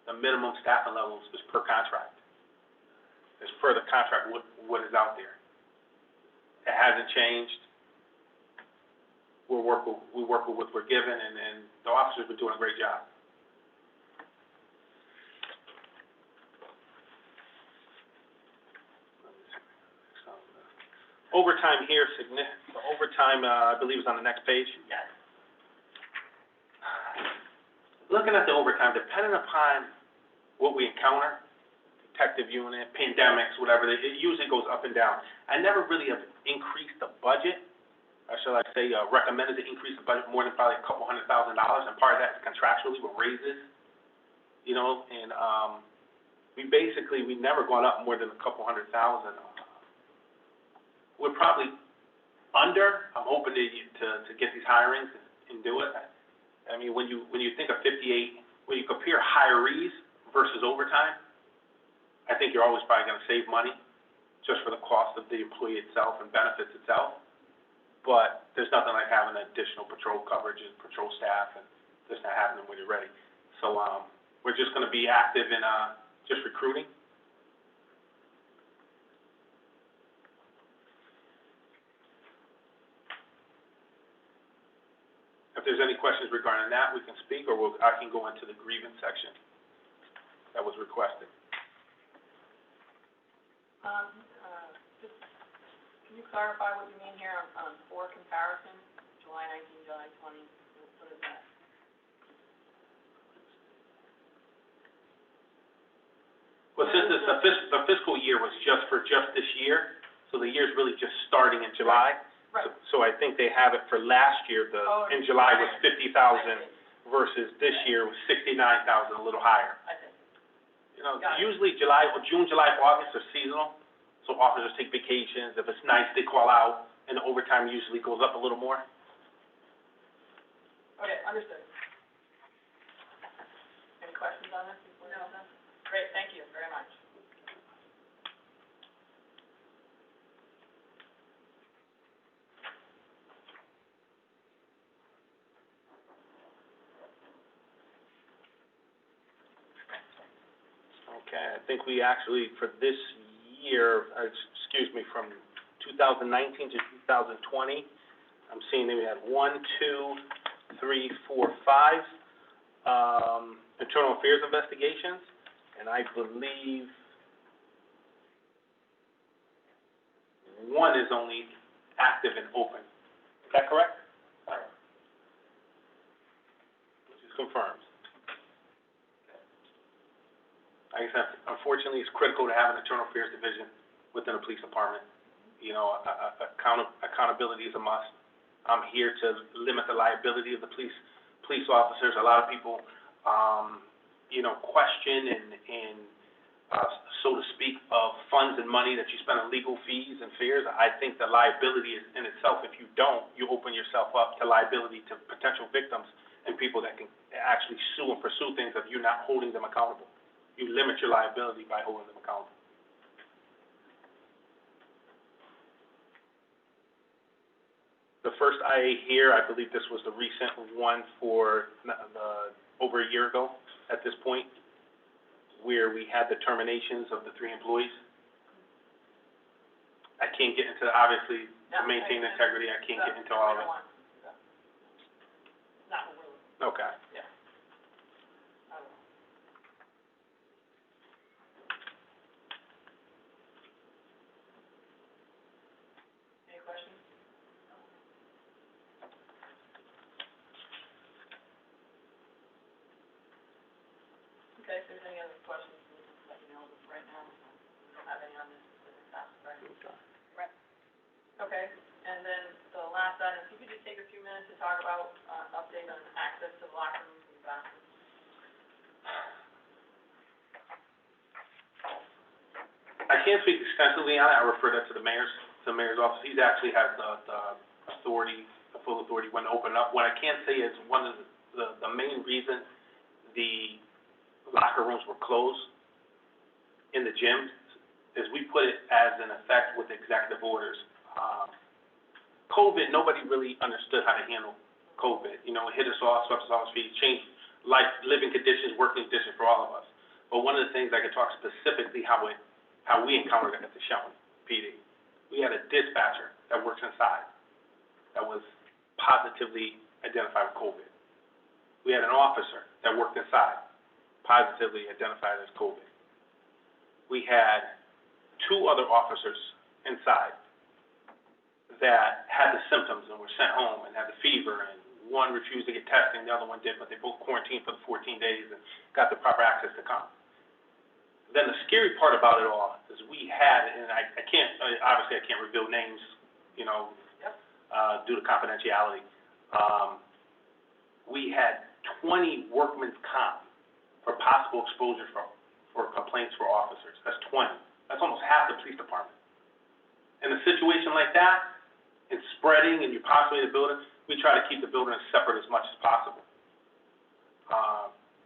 the minimum staffing levels is per contract. It's per the contract what is out there. It hasn't changed. We work with what we're given, and the officers have been doing a great job. Overtime here, the overtime, I believe, is on the next page. Yes. Looking at the overtime, depending upon what we encounter, detective unit, pandemics, whatever, it usually goes up and down. I never really have increased the budget, or shall I say, recommended to increase the budget more than probably a couple $100,000, and part of that is contractually with raises, and we never gone up more than a couple $100,000. We're probably under. I'm hoping to get these hirings and do it. I mean, when you think of 58, when you compare hirees versus overtime, I think you're always probably going to save money just for the cost of the employee itself and benefits itself. But there's nothing like having additional patrol coverage and patrol staff, and just not having them when you're ready. So we're just going to be active in just recruiting. If there's any questions regarding that, we can speak, or I can go into the grievance section that was requested. Just, can you clarify what you mean here on for comparison, July 19, July 20, what is that? Well, since it's the fiscal year was just this year, so the year's really just starting in July. Right. So I think they have it for last year, in July was 50,000 versus this year was 69,000, a little higher. I see. You know, Got it. usually June, July, August are seasonal, so officers take vacations. If it's nice, they call out, and the overtime usually goes up a little more. Okay, understood. Any questions on this before we go? Great, thank you very much. Okay, I think we actually, for this year, from 2019 to 2020, I'm seeing that we had 1, 2, 3, 4, 5, internal affairs investigations, and I believe one is only active and open. Is that correct? Which is confirmed. Like I said, unfortunately, it's critical to have an internal affairs division within a police department. You know, accountability is a must. I'm here to limit the liability of the police officers. A lot of people, question and so to speak, of funds and money that you spend on legal fees and fears. I think the liability is in itself, if you don't, you open yourself up to liability to potential victims and people that can actually sue and pursue things if you're not holding them accountable. You limit your liability by holding them accountable. The first IA here, I believe this was the recent one for over a year ago at this point, where we had the terminations of the 3 employees. I can't get into, obviously, to maintain integrity, I can't get into all of it. Not what we're. Okay. Yeah. Any questions? Okay, if there's any other questions, we'll just let you know, but right now, we don't have any on this specific topic, right? Right. Okay, and then the last item, if you could just take a few minutes to talk about, update on access to the locker rooms and bathrooms. I can't speak extensively on it. I refer that to the mayor's office. He actually has the authority, the full authority when to open up. What I can say is one of the main reasons the locker rooms were closed in the gyms is we put it as an effect with executive orders. COVID, nobody really understood how to handle COVID. You know, it hit us all, swept us off our feet, changed life, living conditions, working conditions for all of us. But one of the things I could talk specifically how we encountered it at the Shelton PD. We had a dispatcher that works inside that was positively identified with COVID. We had an officer that worked inside, positively identified as COVID. We had 2 other officers inside that had the symptoms and were sent home and had the fever, and one refused to get testing, the other one did, but they both quarantined for the 14 days and got the proper access to come. Then the scary part about it all is we had, and I can't reveal names, due to confidentiality. We had 20 workman's comp for possible exposure for complaints for officers. That's 20. That's almost half the police department. In a situation like that, and spreading, and you're possibly in the building, we try to keep the building separate as much as possible.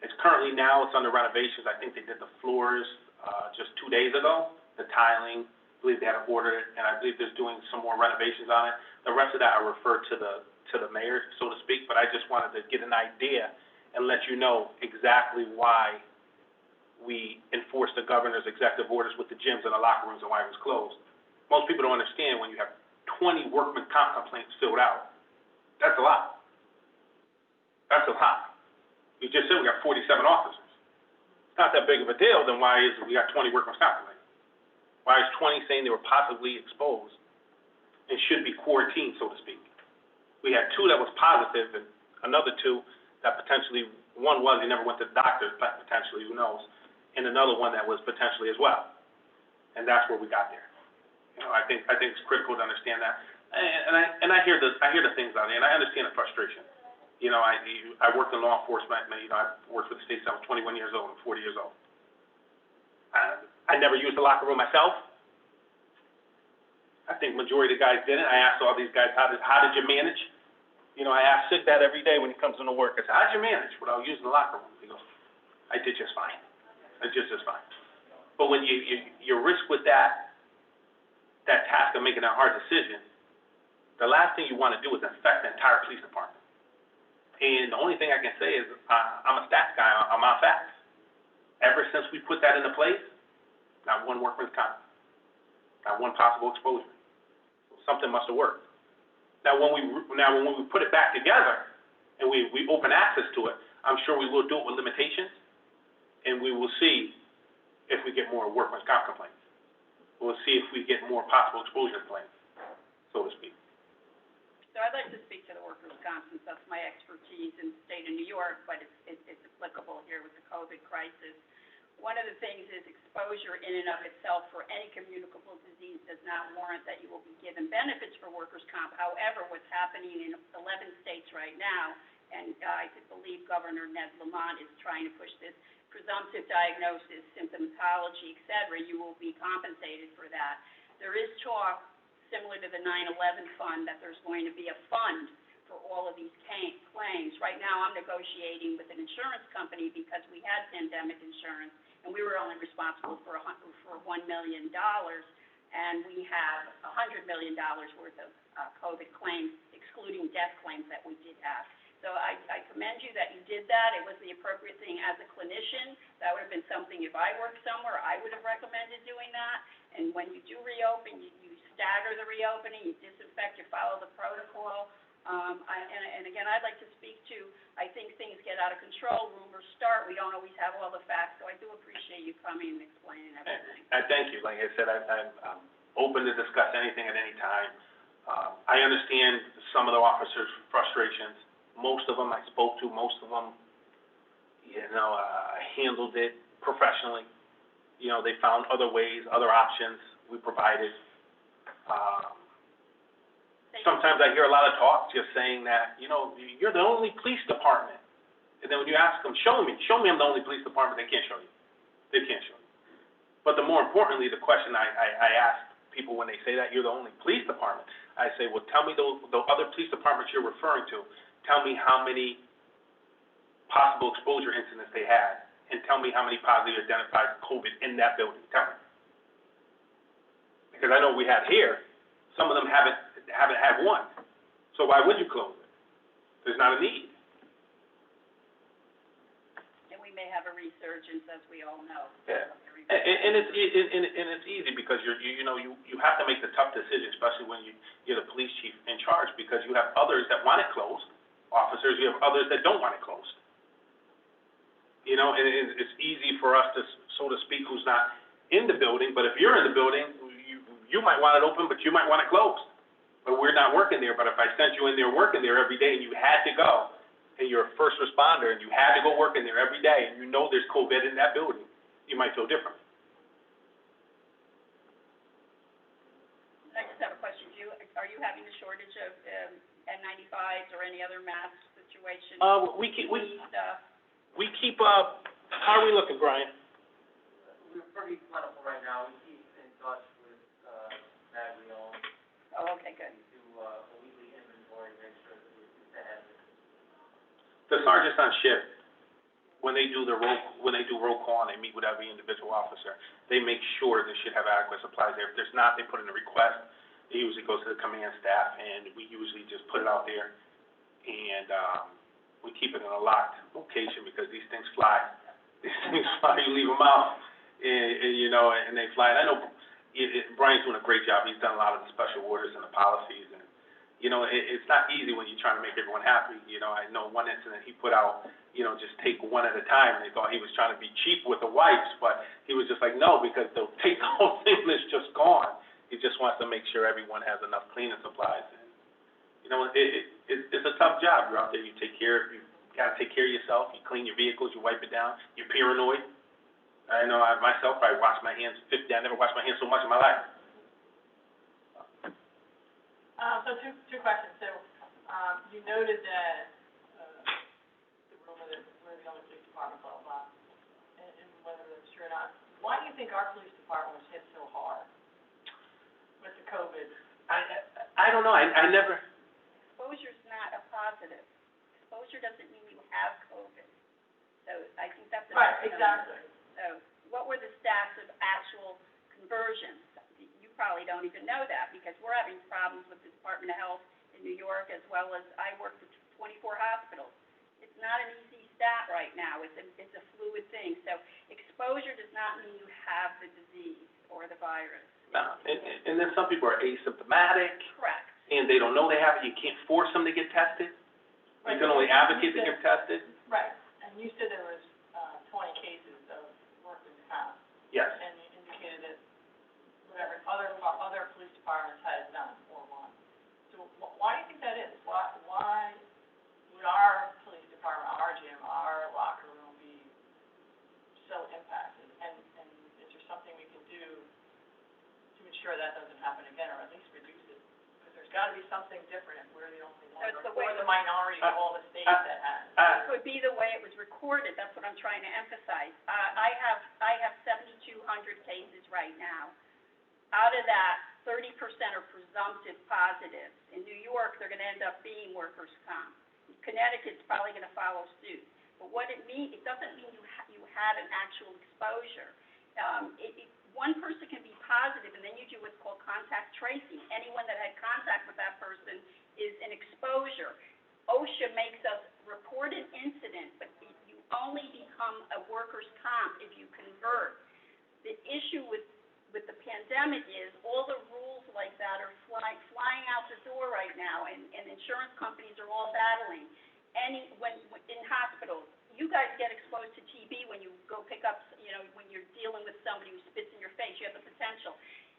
It's currently it's under renovations. I think they did the floors just 2 days ago, the tiling. I believe they had to order it, and I believe they're doing some more renovations on it. The rest of that I refer to the mayor, so to speak, but I just wanted to get an idea and let you know exactly why we enforced the governor's executive orders with the gyms and the locker rooms and why it was closed. Most people don't understand when you have 20 workman's comp complaints filled out. That's a lot. That's a lot. You just said we got 47 officers. It's not that big of a deal, then why is we got 20 workman's comp claims? Why is 20 saying they were possibly exposed and should be quarantined, so to speak? We had 2 that was positive and another 2 that potentially, one was, he never went to the doctor, but potentially, who knows, and another one that was potentially as well. And that's where we got there. You know, I think it's critical to understand that. And I hear the things out there, and I understand the frustration. You know, I worked in law enforcement, and, you know, I worked for the state since I was 21 years old and 40 years old. I never used the locker room myself. I think majority of the guys didn't. I asked all these guys, how did you manage? You know, I ask Sig that every day when he comes into work. I said, how'd you manage without using the locker room? He goes, I did just fine. I did just fine. But when you risk with that task of making that hard decision, the last thing you want to do is affect the entire police department. And the only thing I can say is, I'm a stats guy. I'm on facts. Ever since we put that into place, not one workman's comp, not one possible exposure. Something must have worked. Now when we put it back together and we open access to it, I'm sure we will do it with limitations, and we will see if we get more workman's comp complaints. We'll see if we get more possible exposure claims, so to speak. So I'd like to speak to the workers' comp, since that's my expertise in the state of New York, but it's applicable here with the COVID crisis. One of the things is exposure in and of itself for any communicable disease does not warrant that you will be given benefits for workers' comp. However, what's happening in 11 states right now, and I believe Governor Ned Lamont is trying to push this presumptive diagnosis, symptomatology, et cetera, you will be compensated for that. There is talk, similar to the 9/11 fund, that there's going to be a fund for all of these claims. Right now, I'm negotiating with an insurance company because we had pandemic insurance, and we were only responsible for $1 million, and we have $100 million worth of COVID claims, excluding death claims that we did have. So I commend you that you did that. It was the appropriate thing as a clinician. That would have been something, if I worked somewhere, I would have recommended doing that. And when you do reopen, you stagger the reopening, you disinfect, you follow the protocol. And again, I'd like to speak to, I think things get out of control, rumors start, we don't always have all the facts, so I do appreciate you coming and explaining everything. Thank you. Like I said, I'm open to discuss anything at any time. I understand some of the officers' frustrations. Most of them I spoke to, most of them, handled it professionally. You know, they found other ways, other options we provided. Sometimes I hear a lot of talk just saying that, you're the only police department. And then when you ask them, show me I'm the only police department, they can't show you. They can't show you. But the more importantly, the question I ask people when they say that, you're the only police department, I say, well, tell me the other police departments you're referring to, tell me how many possible exposure incidents they had, and tell me how many positively identified COVID in that building. Tell me. Because I know we have here, some of them haven't had one. So why would you close it? There's not a need. And we may have a resurgence, as we all know. Yeah. And it's easy because you have to make the tough decision, especially when you're the police chief in charge, because you have others that want it closed, officers, you have others that don't want it closed. And it's easy for us to, so to speak, who's not in the building, but if you're in the building, you might want it open, but you might want it closed. But we're not working there, but if I sent you in there working there every day and you had to go, and you're a first responder and you had to go work in there every day, and you know there's COVID in that building, you might feel different. I just have a question. Are you having a shortage of N95s or any other mask situation? We keep, how are we looking, Brian? We're pretty plentiful right now. We keep in touch with, Mag Leon. Oh, okay, good. We do, a weekly inventory, make sure that we're ahead. The sergeants on shift, when they do roll call and they meet with every individual officer, they make sure they should have adequate supplies there. If there's not, they put in a request. It usually goes to the command staff, and we usually just put it out there, and we keep it in a locked location because these things fly. These things fly. You leave them out, and they fly. And I know Brian's doing a great job. He's done a lot of the special orders and the policies, and You know, it's not easy when you're trying to make everyone happy. You know, I know one incident he put out, you know, just take one at a time, and they thought he was trying to be cheap with the wipes, but he was just like, no, because they'll take the whole thing and it's just gone. He just wants to make sure everyone has enough cleaning supplies. And, you know, it's a tough job. You're out there, you gotta take care of yourself, you clean your vehicles, you wipe it down, you're paranoid. I know I myself, I wash my hands 50, I never washed my hands so much in my life. So two questions. So, you noted that, the rumor that we're the only police department, blah, blah, and whether that's true or not. Why do you think our police department was hit so hard with the COVID? I don't know, I never, Exposure's not a positive. Exposure doesn't mean you have COVID. So I think that's a Right, misnomer. exactly. So what were the stats of actual conversions? You probably don't even know that, because we're having problems with the Department of Health in New York, as well as I work for 24 hospitals. It's not an easy stat right now. It's a fluid thing. So exposure does not mean you have the disease or the virus. no. And then some people are asymptomatic, Correct. and they don't know they have it, you can't force them to get tested. You Right. can only advocate to get tested. Right, and you said there was, 20 cases of workers' comp. Yes. And you indicated that whatever other police departments had done or one. So why do you think that is? Why would our police department, our gym, our locker room be so impacted? And is there something we can do to ensure that doesn't happen again, or at least reduce it? Because there's gotta be something different if we're the only one, So it's the or way the minority of all the states that has. It could be the way it was recorded, that's what I'm trying to emphasize. I have 7,200 cases right now. Out of that, 30% are presumptive positives. In New York, they're gonna end up being workers' comp. Connecticut's probably gonna follow suit. But what it means, it doesn't mean you had an actual exposure. One person can be positive, and then you do what's called contact tracing. Anyone that had contact with that person is an exposure. OSHA makes us report an incident, but you only become a workers' comp if you convert. The issue with the pandemic is all the rules like that are flying out the door right now, and insurance companies are all battling. When in hospitals, you guys get exposed to TB when you go pick up, when you're dealing with somebody who spits in your face, you have the potential.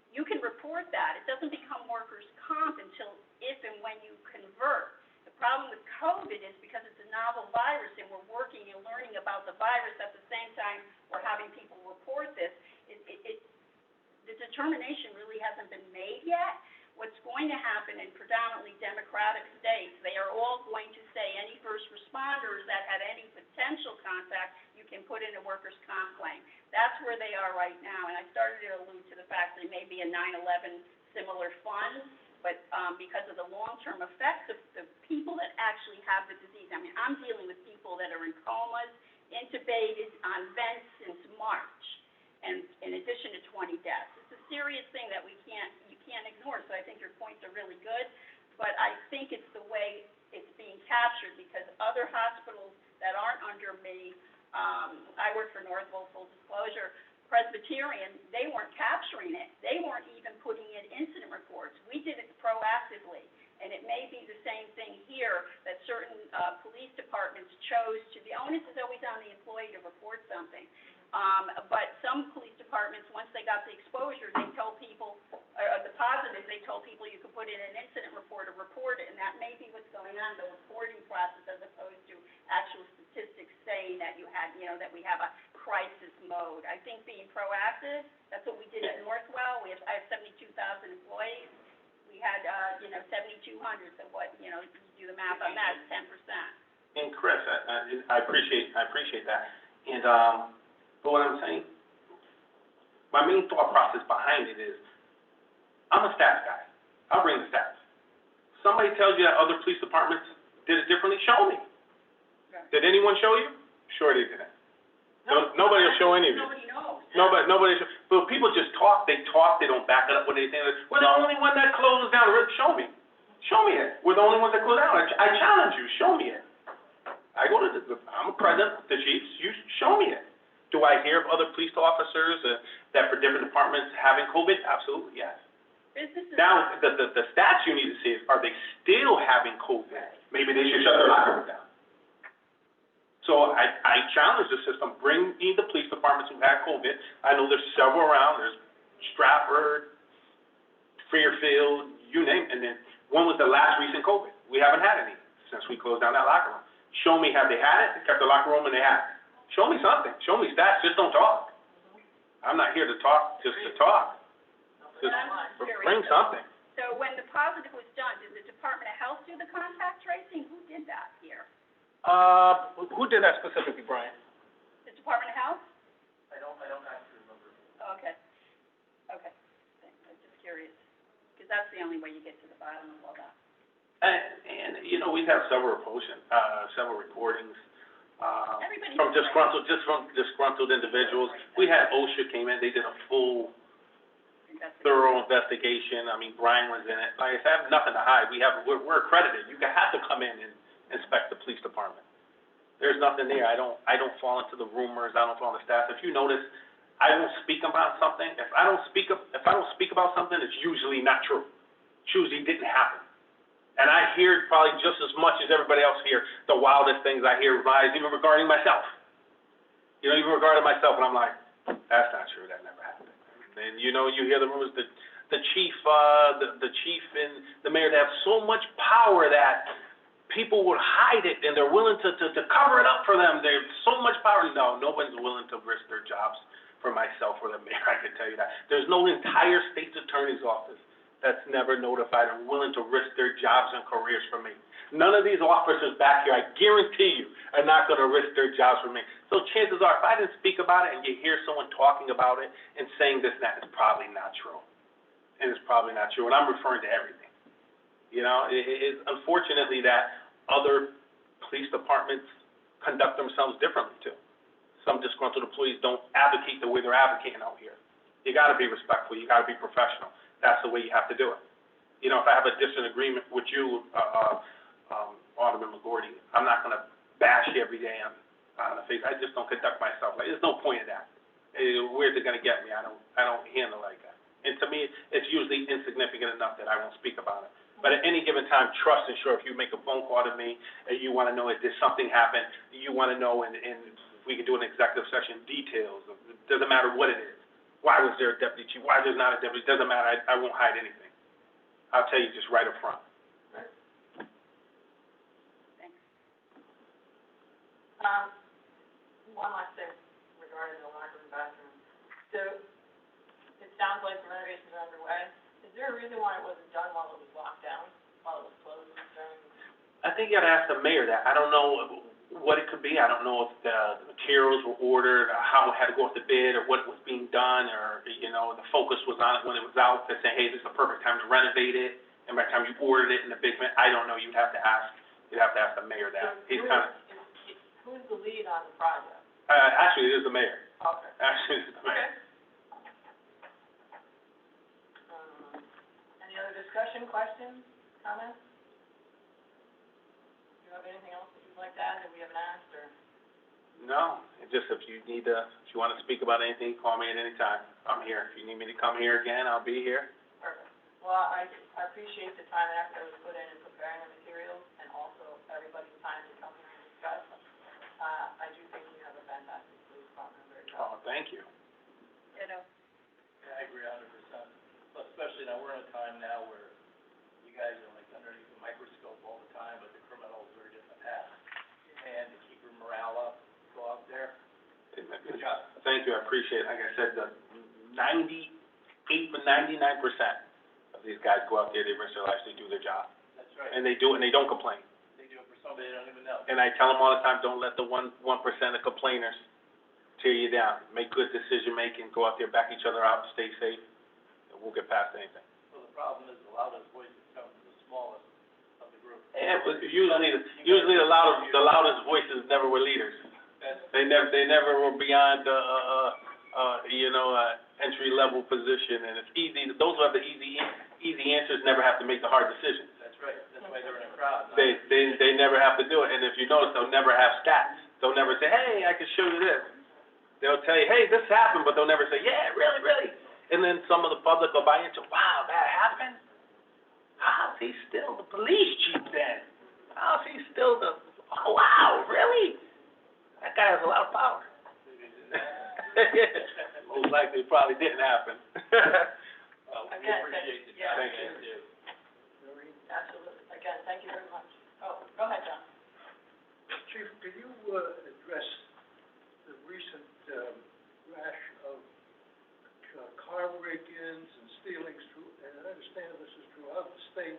You can report that. It doesn't become workers' comp until if and when you convert. The problem with COVID is because it's a novel virus and we're working and learning about the virus at the same time we're having people report this, the determination really hasn't been made yet. What's going to happen in predominantly Democratic states, they are all going to say any first responders that had any potential contact, you can put in a workers' comp claim. That's where they are right now, and I started to allude to the fact that there may be a 9/11 similar fund, but because of the long-term effects of the people that actually have the disease. I mean, I'm dealing with people that are in comas, intubated, on vents since March, and in addition to 20 deaths. It's a serious thing that you can't ignore, so I think your points are really good, but I think it's the way it's being captured, because other hospitals that aren't under me, I work for Northville, full disclosure, Presbyterian, they weren't capturing it. They weren't even putting in incident reports. We did it proactively, and it may be the same thing here, that certain police departments chose to, the onus is always on the employee to report something. But some police departments, once they got the exposure, they told people, the positive, they told people you could put in an incident report or report it, and that may be what's going on, the reporting process, as opposed to actual statistics saying that you had, that we have a crisis mode. I think being proactive, that's what we did at Northwell. I have 72,000 employees. We had, 7,200, so what, you do the math on that, it's 10%. And Chris, I appreciate that. And, but what I'm saying, my main thought process behind it is, I'm a stats guy. I'll bring the stats. Somebody tells you that other police departments did it differently, show me. Did anyone show you? Sure they didn't. Nobody will show any of you. Nobody knows. Nobody, but people just talk, they don't back it up with anything. We're the only one that closed down. Show me. Show me it. We're the only ones that closed down. I challenge you, show me it. I'm a president, the chiefs, you show me it. Do I hear of other police officers that for different departments having COVID? Absolutely, yes. Businesses Now, the stats you need to see is, are they still having COVID? Maybe they should shut their locker room down. So I challenge the system, bring me the police departments who had COVID. I know there's several around, there's Stratford, Fairfield, you name it. And then, when was the last recent COVID? We haven't had any since we closed down that locker room. Show me, have they had it, kept the locker room and they had it? Show me something, show me stats, just don't talk. I'm not here to talk, just to talk. Just bring something. So when the positive was done, did the Department of Health do the contact tracing? Who did that here? Who did that specifically, Brian? The Department of Health? I don't actually remember. Okay. Okay. I'm just curious, because that's the only way you get to the bottom of all that. And you know, we've had several recordings, Everybody from disgruntled individuals. We had OSHA came in, they did a full, thorough investigation. I mean, Brian was in it. Like I said, I have nothing to hide. We're accredited. You have to come in and inspect the police department. There's nothing there. I don't fall into the rumors. I don't fall into stats. If you notice, I won't speak about something. If I don't speak about something, it's usually not true. It usually didn't happen. And I hear probably just as much as everybody else here, the wildest things I hear rise, even regarding myself. You know, even regarding myself, and I'm like, that's not true, that never happened. And you know, you hear the rumors that the chief and the mayor, they have so much power that people would hide it, and they're willing to cover it up for them. They have so much power. No, nobody's willing to risk their jobs for myself or the mayor, I can tell you that. There's no entire state's attorney's office that's never notified and willing to risk their jobs and careers for me. None of these officers back here, I guarantee you, are not going to risk their jobs for me. So chances are, if I didn't speak about it and you hear someone talking about it and saying this and that, it's probably not true. And it's probably not true. And I'm referring to everything. You know, it's unfortunately that other police departments conduct themselves differently too. Some disgruntled employees don't advocate the way they're advocating out here. You got to be respectful. You got to be professional. That's the way you have to do it. You know, if I have a disagreement with you, Alderman McGordy, I'm not going to bash you every day on the face. I just don't conduct myself like. There's no point in that. Where's it going to get me? I don't handle like that. And to me, it's usually insignificant enough that I won't speak about it. But at any given time, trust and sure, if you make a phone call to me and you want to know if did something happen, you want to know, and we can do an executive session, details. It doesn't matter what it is. Why was there a deputy chief? Why there's not a deputy? It doesn't matter. I won't hide anything. I'll tell you just right up front. Thanks. One last thing regarding the locker room bathroom. So, it sounds like the renovations are underway. Is there a reason why it wasn't done while it was locked down, while it was closed during? I think you got to ask the mayor that. I don't know what it could be. I don't know if the materials were ordered, or how it had to go up to bid, or what was being done, or, you know, the focus was on it when it was out to say, hey, this is the perfect time to renovate it, and by the time you ordered it in the big, I don't know. You'd have to ask the mayor that. He's kind of. Who's the lead on the project? Actually, it is the mayor. Okay. Actually, it is the mayor. Any other discussion, questions, comments? Do you have anything else that you'd like to add that we haven't asked, or? No, it's just if you want to speak about anything, call me at any time. I'm here. If you need me to come here again, I'll be here. Perfect. Well, I appreciate the time and effort that was put in preparing the materials, and also everybody's time to come here and discuss. I do think we have a fantastic police department. I'm very proud. Oh, thank you. Ditto. Yeah, I agree 100%. Especially now, we're in a time now where you guys are like underneath the microscope all the time, but the criminals are just a pass. And to keep your morale up, go out there. Good job. Thank you, I appreciate it. Like I said, the 98 to 99% of these guys go out there, they risk their lives, they do their job. That's right. And they do it, and they don't complain. They do it for somebody they don't even know. And I tell them all the time, don't let the 1% of complainers tear you down. Make good decision-making, go out there, back each other out, stay safe, and we'll get past anything. So the problem is the loudest voices come from the smallest of the group. Yeah, but usually the loudest voices never were leaders. They never were beyond, entry-level position, and it's easy. Those who have the easy answers never have to make the hard decisions. That's right. That's why they're in a crowd. They never have to do it, and if you notice, they'll never have stats. They'll never say, hey, I can show you this. They'll tell you, hey, this happened, but they'll never say, yeah, really, really. And then some of the public will buy into, wow, that happened? How's he still the police chief then? How's he still the, oh, wow, really? That guy has a lot of power. Most likely, it probably didn't happen. Again, thank you. Yeah. Thank you. Absolutely. Again, thank you very much. Oh, go ahead, John. Chief, could you, address the recent, rash of car break-ins and stealings through, and I understand this is throughout the state,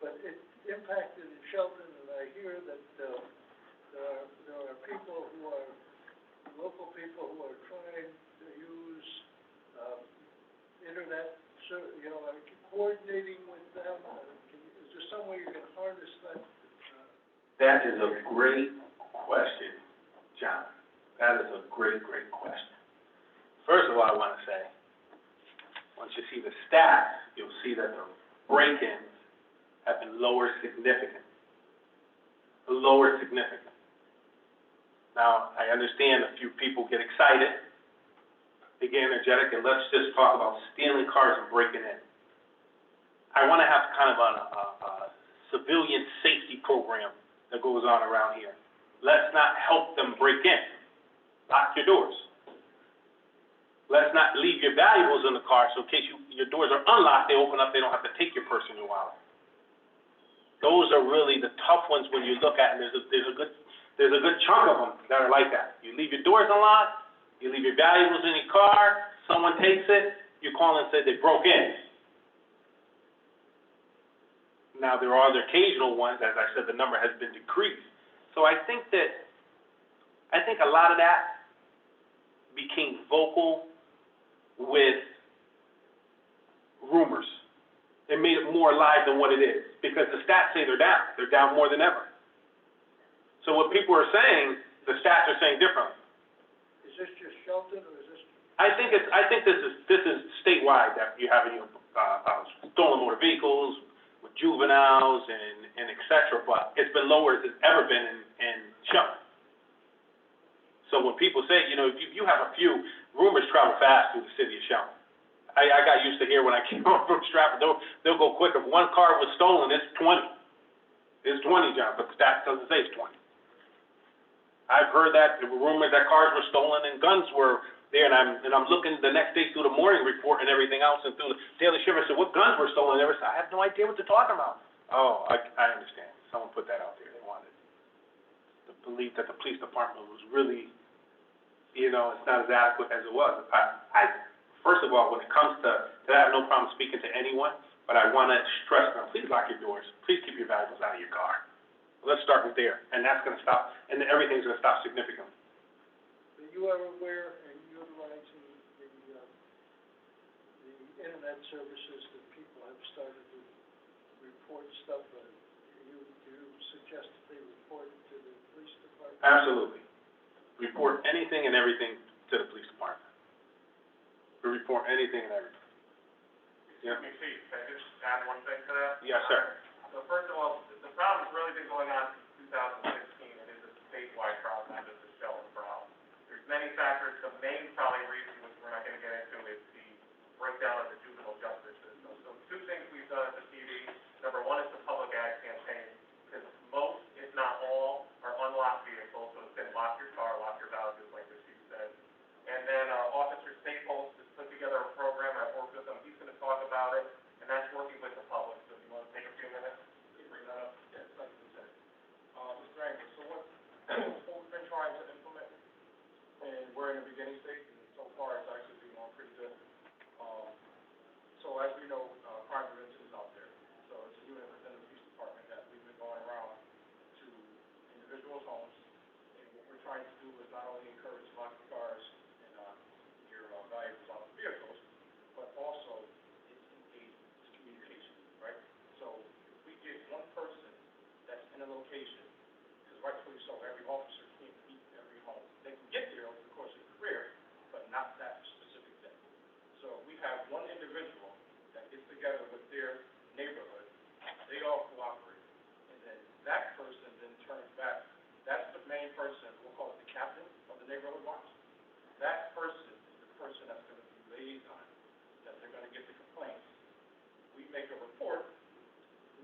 but it impacted in Shelton, and I hear that, there are people who are, local people who are trying to use, internet, coordinating with them, is there some way you can harness that? That is a great question, John. That is a great, great question. First of all, I want to say, once you see the stats, you'll see that the break-ins have been lower significantly. Now, I understand a few people get excited, they get energetic, and let's just talk about stealing cars and breaking in. I want to have kind of a civilian safety program that goes on around here. Let's not help them break in. Lock your doors. Let's not leave your valuables in the car, so in case your doors are unlocked, they open up, they don't have to take your purse and your wallet. Those are really the tough ones when you look at, and there's a good chunk of them that are like that. You leave your doors unlocked, you leave your valuables in your car, someone takes it, you call and say they broke in. Now, there are the occasional ones, as I said, the number has been decreased. So I think a lot of that became vocal with rumors. It made it more alive than what it is, because the stats say they're down. They're down more than ever. So what people are saying, the stats are saying differently. Is this just Shelton, or is this? I think this is statewide that you have any stolen motor vehicles with juveniles and et cetera, but it's been lower as it's ever been in Shelton. So when people say, if you have a few, rumors travel fast through the city of Shelton. I got used to hear when I came home from Stratford, they'll go quick. If one car was stolen, it's 20. It's 20, John, but the stat doesn't say it's 20. I've heard that, there were rumors that cars were stolen and guns were there, and I'm looking the next day through the morning report and everything else, and through the Daily Shiver, I said, what guns were stolen? And I have no idea what they're talking about. Oh, I understand. Someone put that out there. They wanted to believe that the police department was really, it's not as adequate as it was. First of all, when it comes to I have no problem speaking to anyone, but I want to stress them, please lock your doors. Please keep your valuables out of your car. Let's start with there, and that's going to stop, and everything's going to stop significantly. Are you are aware and utilizing the internet services that people have started to report stuff, do you suggest that they report it to the police department? Absolutely. Report anything and everything to the police department. We report anything and everything. Yeah. Let me see, can I just add one thing to that? Yes, sir. So first of all, the problem's really been going on since 2016. It is a statewide problem, not just a Shelton problem. There's many factors. The main probably reason, which we're not going to get into, is the breakdown of the juvenile justice system. So two things we've done at the TV. Number one is the public ad campaign, because most, if not all, are unlocked vehicles. So it's been lock your car, lock your valuables, like the chief said. And then Officer Staples has put together a program. I've worked with him. He's going to talk about it, and that's working with the public. So if you want to take a few minutes to bring that up. Yes, like you said. Mr. Angus, so what we've been trying to implement, and we're in the beginning stage, and so far it's actually been going pretty good. So as we know, crime prevention is out there. So it's a unit within the police department that we've been going around to individuals' homes. And what we're trying to do is not only encourage locking cars and your valuables out of vehicles, but also it's communication, right? So if we get one person that's in a location, because rightfully so, every officer can't meet every home. They can get there over the course of their career, but not that specific thing. So we have one individual that gets together with their neighborhood, they all cooperate, and then that person then turns back. That's the main person, we'll call it the captain of the neighborhood watch. That person is the person that's going to be liaison, that they're going to get the complaints. We make a report, we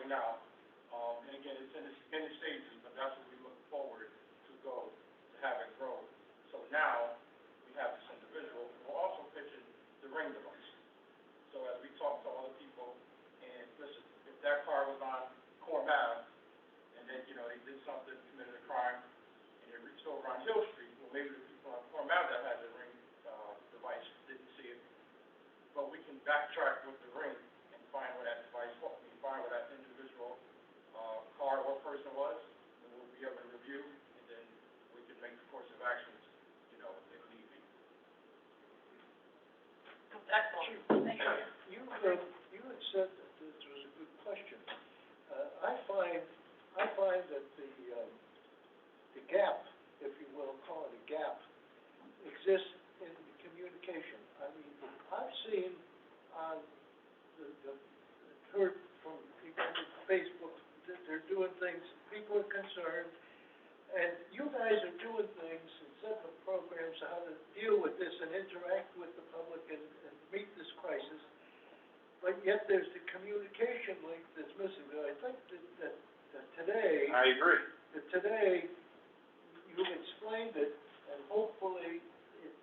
right now. And again, it's in its beginning stages, but that's what we look forward to go, to have it grow. So now, we have this individual, we're also pitching the ring device. So as we talk to other people, and listen, if that car was on Corm Ave, and then, you know, they did something, committed a crime, and it reached over on Hill Street, well, maybe the people on Corm Ave that had the ring, device didn't see it. But we can backtrack with the ring and find where that device was, we can find where that individual, car or person was, and we'll be able to review, and then we can make the course of actions, you know, if need be. Excellent. Thank you. You had said that this was a good question. I find that the gap, if you will, call it a gap, exists in the communication. I mean, I've seen on heard from people on Facebook that they're doing things, people are concerned, and you guys are doing things and setting up programs how to deal with this and interact with the public and meet this crisis, but yet there's the communication link that's missing. I think that today... I agree. That today, you've explained it, and hopefully it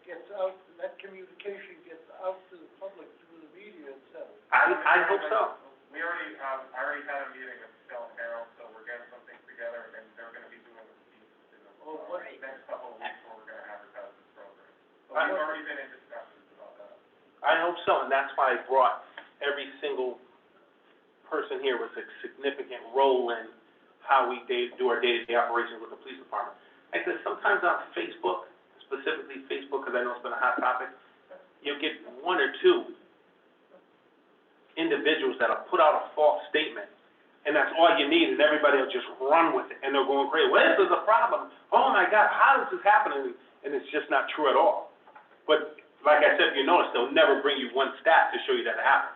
gets out, that communication gets out to the public through the media, et cetera. I hope so. We already, I already had a meeting with Phil and Harold, so we're getting some things together, and they're gonna be doing the next couple of weeks where we're gonna advertise this program. But we've already been in discussions about that. I hope so, and that's why I brought every single person here with a significant role in how we do our day-to-day operations with the police department. Like I said, sometimes on Facebook, specifically Facebook, because I know it's been a hot topic, you'll get one or two individuals that'll put out a false statement, and that's all you need, and everybody will just run with it, and they're going crazy. Well, this is a problem. Oh my God, how is this happening? And it's just not true at all. But like I said, if you notice, they'll never bring you one stat to show you that it happened.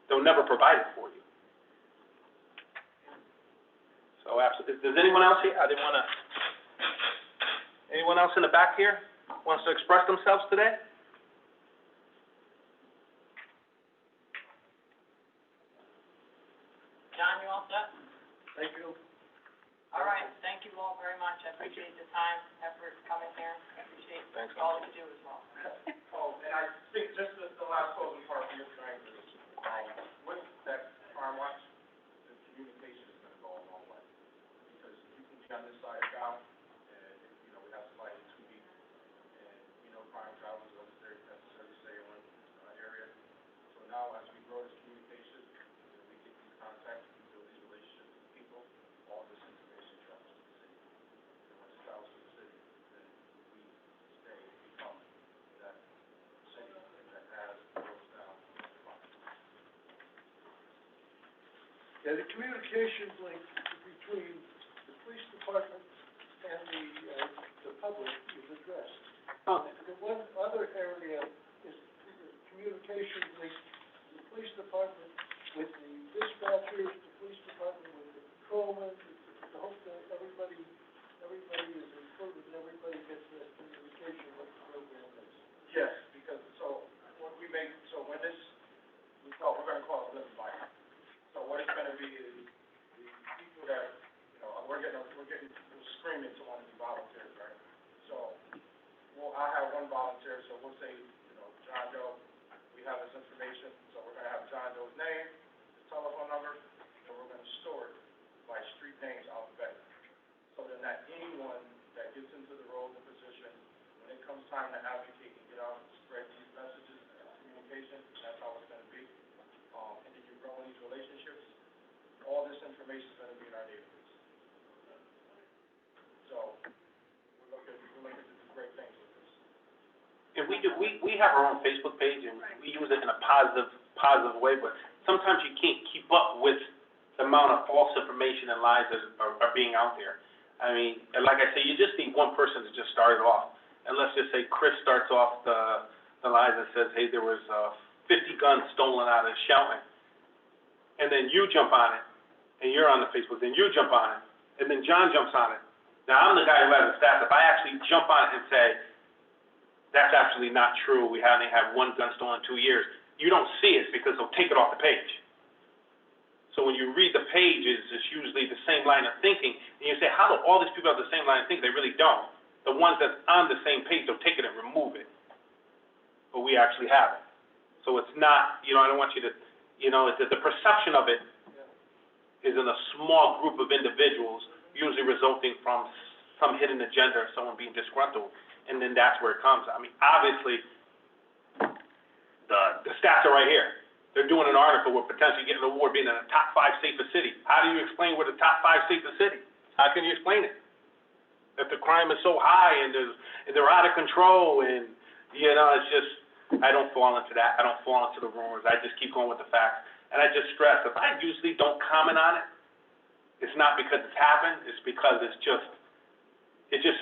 They'll never provide it for you. So absolutely. Does anyone else here? Anyone else in the back here wants to express themselves today? John, you all set? Thank you. All right, thank you all very much. I appreciate the time, effort coming here. I appreciate all that you do as well. Oh, and I think just the last closing part of Mr. Angers, with that farm watch, the communication is gonna go a long way. Because you can be on this side of town, and, you know, we have somebody in 2 weeks, and, you know, crime travels, what's necessary to stay in one, area. So now, as we grow this communication, you know, we get these contacts, we build these relationships with people, all this information travels to the city. And when it travels to the city, then we stay, become that city that has goes down. Yeah, the communication link between the police department and the public is addressed. The one other area is the communication link, the police department with the dispatchers, the police department with the patrolmen, to hope that everybody is included, everybody gets that communication what the program is. Yes, because, so, what we make, so when this, we're gonna call it Live By. So what it's gonna be is, the people that, you know, we're screaming to want to be volunteers, right? So, I have one volunteer, so we'll say, you know, John Doe, we have this information, so we're gonna have John Doe's name, his telephone number, and we're gonna store it by street names alphabetically. So then that anyone that gets into the role and position, when it comes time to advocate and get out and spread these messages and communication, that's how it's gonna be. And then you grow in these relationships, all this information is gonna be in our database. So, we're looking to do great things with this. And we have our own Facebook page, and we use it in a positive way, but sometimes you can't keep up with the amount of false information and lies that are being out there. I mean, and like I say, you just need one person to just start it off. And let's just say Chris starts off the lies and says, hey, there was 50 guns stolen out of Shelton. And then you jump on it, and you're on the Facebook, then you jump on it, and then John jumps on it. Now, I'm the guy who has the stats. If I actually jump on it and say, that's actually not true, we haven't had one gun stolen in 2 years, you don't see it because they'll take it off the page. So when you read the pages, it's usually the same line of thinking, and you say, how do all these people have the same line of thinking? They really don't. The ones that's on the same page, they'll take it and remove it. But we actually have it. So it's not, I don't want you to, the perception of it is in a small group of individuals, usually resulting from some hidden agenda or someone being disgruntled, and then that's where it comes. I mean, obviously, the stats are right here. They're doing an article, we're potentially getting an award being in the top 5 safest city. How do you explain we're the top 5 safest city? How can you explain it? If the crime is so high and they're out of control and, it's just, I don't fall into that. I don't fall into the rumors. I just keep going with the facts. And I just stress, if I usually don't comment on it, it's not because it's happened, it's because it just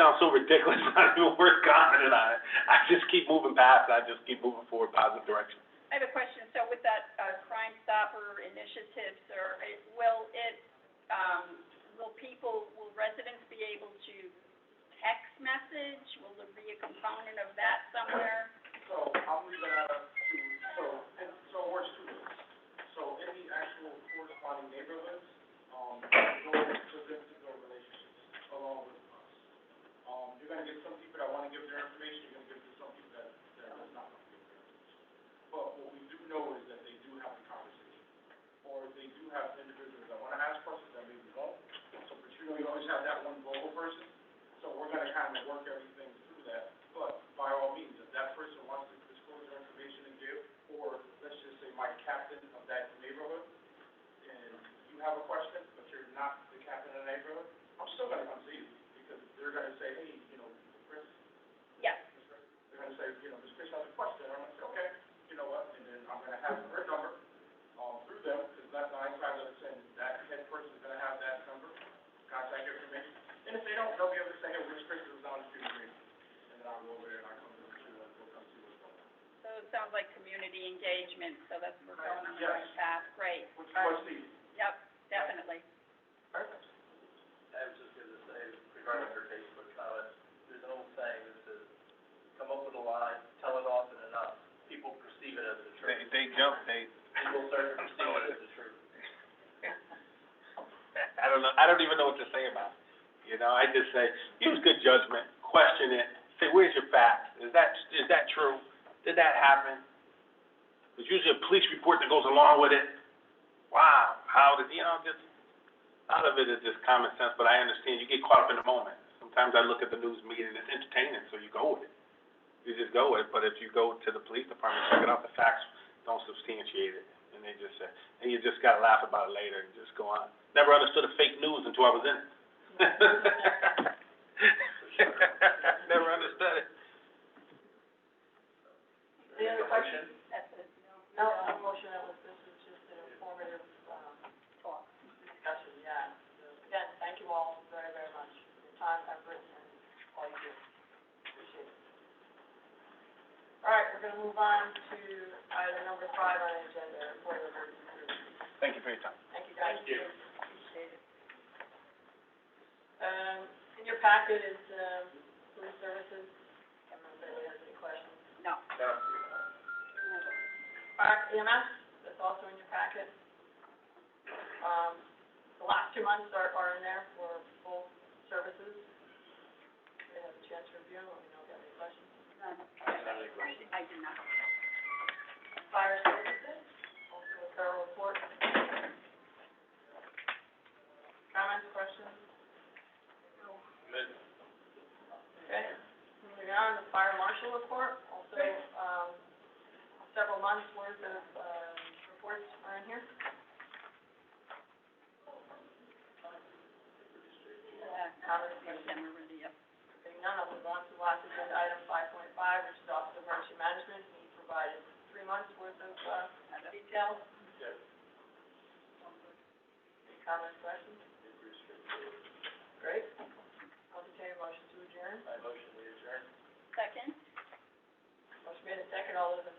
sounds so ridiculous, not even worth commenting on it. I just keep moving past it. I just keep moving forward, positive direction. I have a question. So with that, Crime Stopper initiatives, or will residents be able to text message? Will there be a component of that somewhere? So I'm leaving that up to, so it works two ways. So in the actual corresponding neighborhoods, those residents to build relationships along with us. You're gonna get some people that wanna give their information, you're gonna give to some people that does not want to give their information. But what we do know is that they do have the conversation, or they do have individuals that wanna ask questions that maybe won't. So, but you always have that one vocal person, so we're gonna kind of work everything through that. But by all means, if that person wants to disclose their information and give, or let's just say my captain of that neighborhood, and you have a question, but you're not the captain of the neighborhood, I'm still gonna come see you, because they're gonna say, hey, Chris. Yeah. They're gonna say, Ms. Chris has a question, and I'm gonna say, okay, you know what, and then I'm gonna have her number, through them, because that's 9 times out of 10, that head person's gonna have that number, contact information. And if they don't, they'll be able to say, hey, Ms. Chris is on the street with me, and then I'll go over there and I'll come to the street, and we'll come see what's going on. So it sounds like community engagement, so that's, we're going on the Yes. right path. Great. Which is what's needed. Yep, definitely. Perfect. I was just gonna say, regarding your Facebook comments, there's an old saying that says, come up with a lie, tell it often enough, people perceive it as the truth. People start to perceive it as the truth. I don't even know what to say about it. I just say, use good judgment, question it, say, where's your facts? Is that true? Did that happen? There's usually a police report that goes along with it. Wow, how did, just, a lot of it is just common sense, but I understand, you get caught up in the moment. Sometimes I look at the news media and it's entertaining, so you go with it. You just go with it, but if you go to the police department, check it out, the facts don't substantiate it. And they just say, and you just gotta laugh about it later and just go on. Never understood a fake news until I was in it. Never understood it. Any other questions? That's it. No, motion, this is just an informative, talk, discussion, yeah. So, again, thank you all very, very much for your time, effort, and all you do. Appreciate it. All right, we're gonna move on to item number 5 on the agenda, report of emergency services. Thank you for your time. Thank you, guys. Appreciate it. In your packet is, police services. I don't know if anybody has any questions. No. EMS, that's also in your packet. The last 2 months are in there for full services. We have a chance to review, let me know if you have any questions. I do not. Fire services, also a thorough report. Comments, questions? Okay, moving on, the fire marshal report, also, several months worth of, reports are in here. Comments, Them already, yep. Seeing none, I'll move on to last agenda item 5.5, which is Office of Emergency Management. He provided 3 months worth of, details. Any comments, questions? Great. I'll entertain a motion to adjourn. My motion, we adjourn. Second? Motion made and second, all those in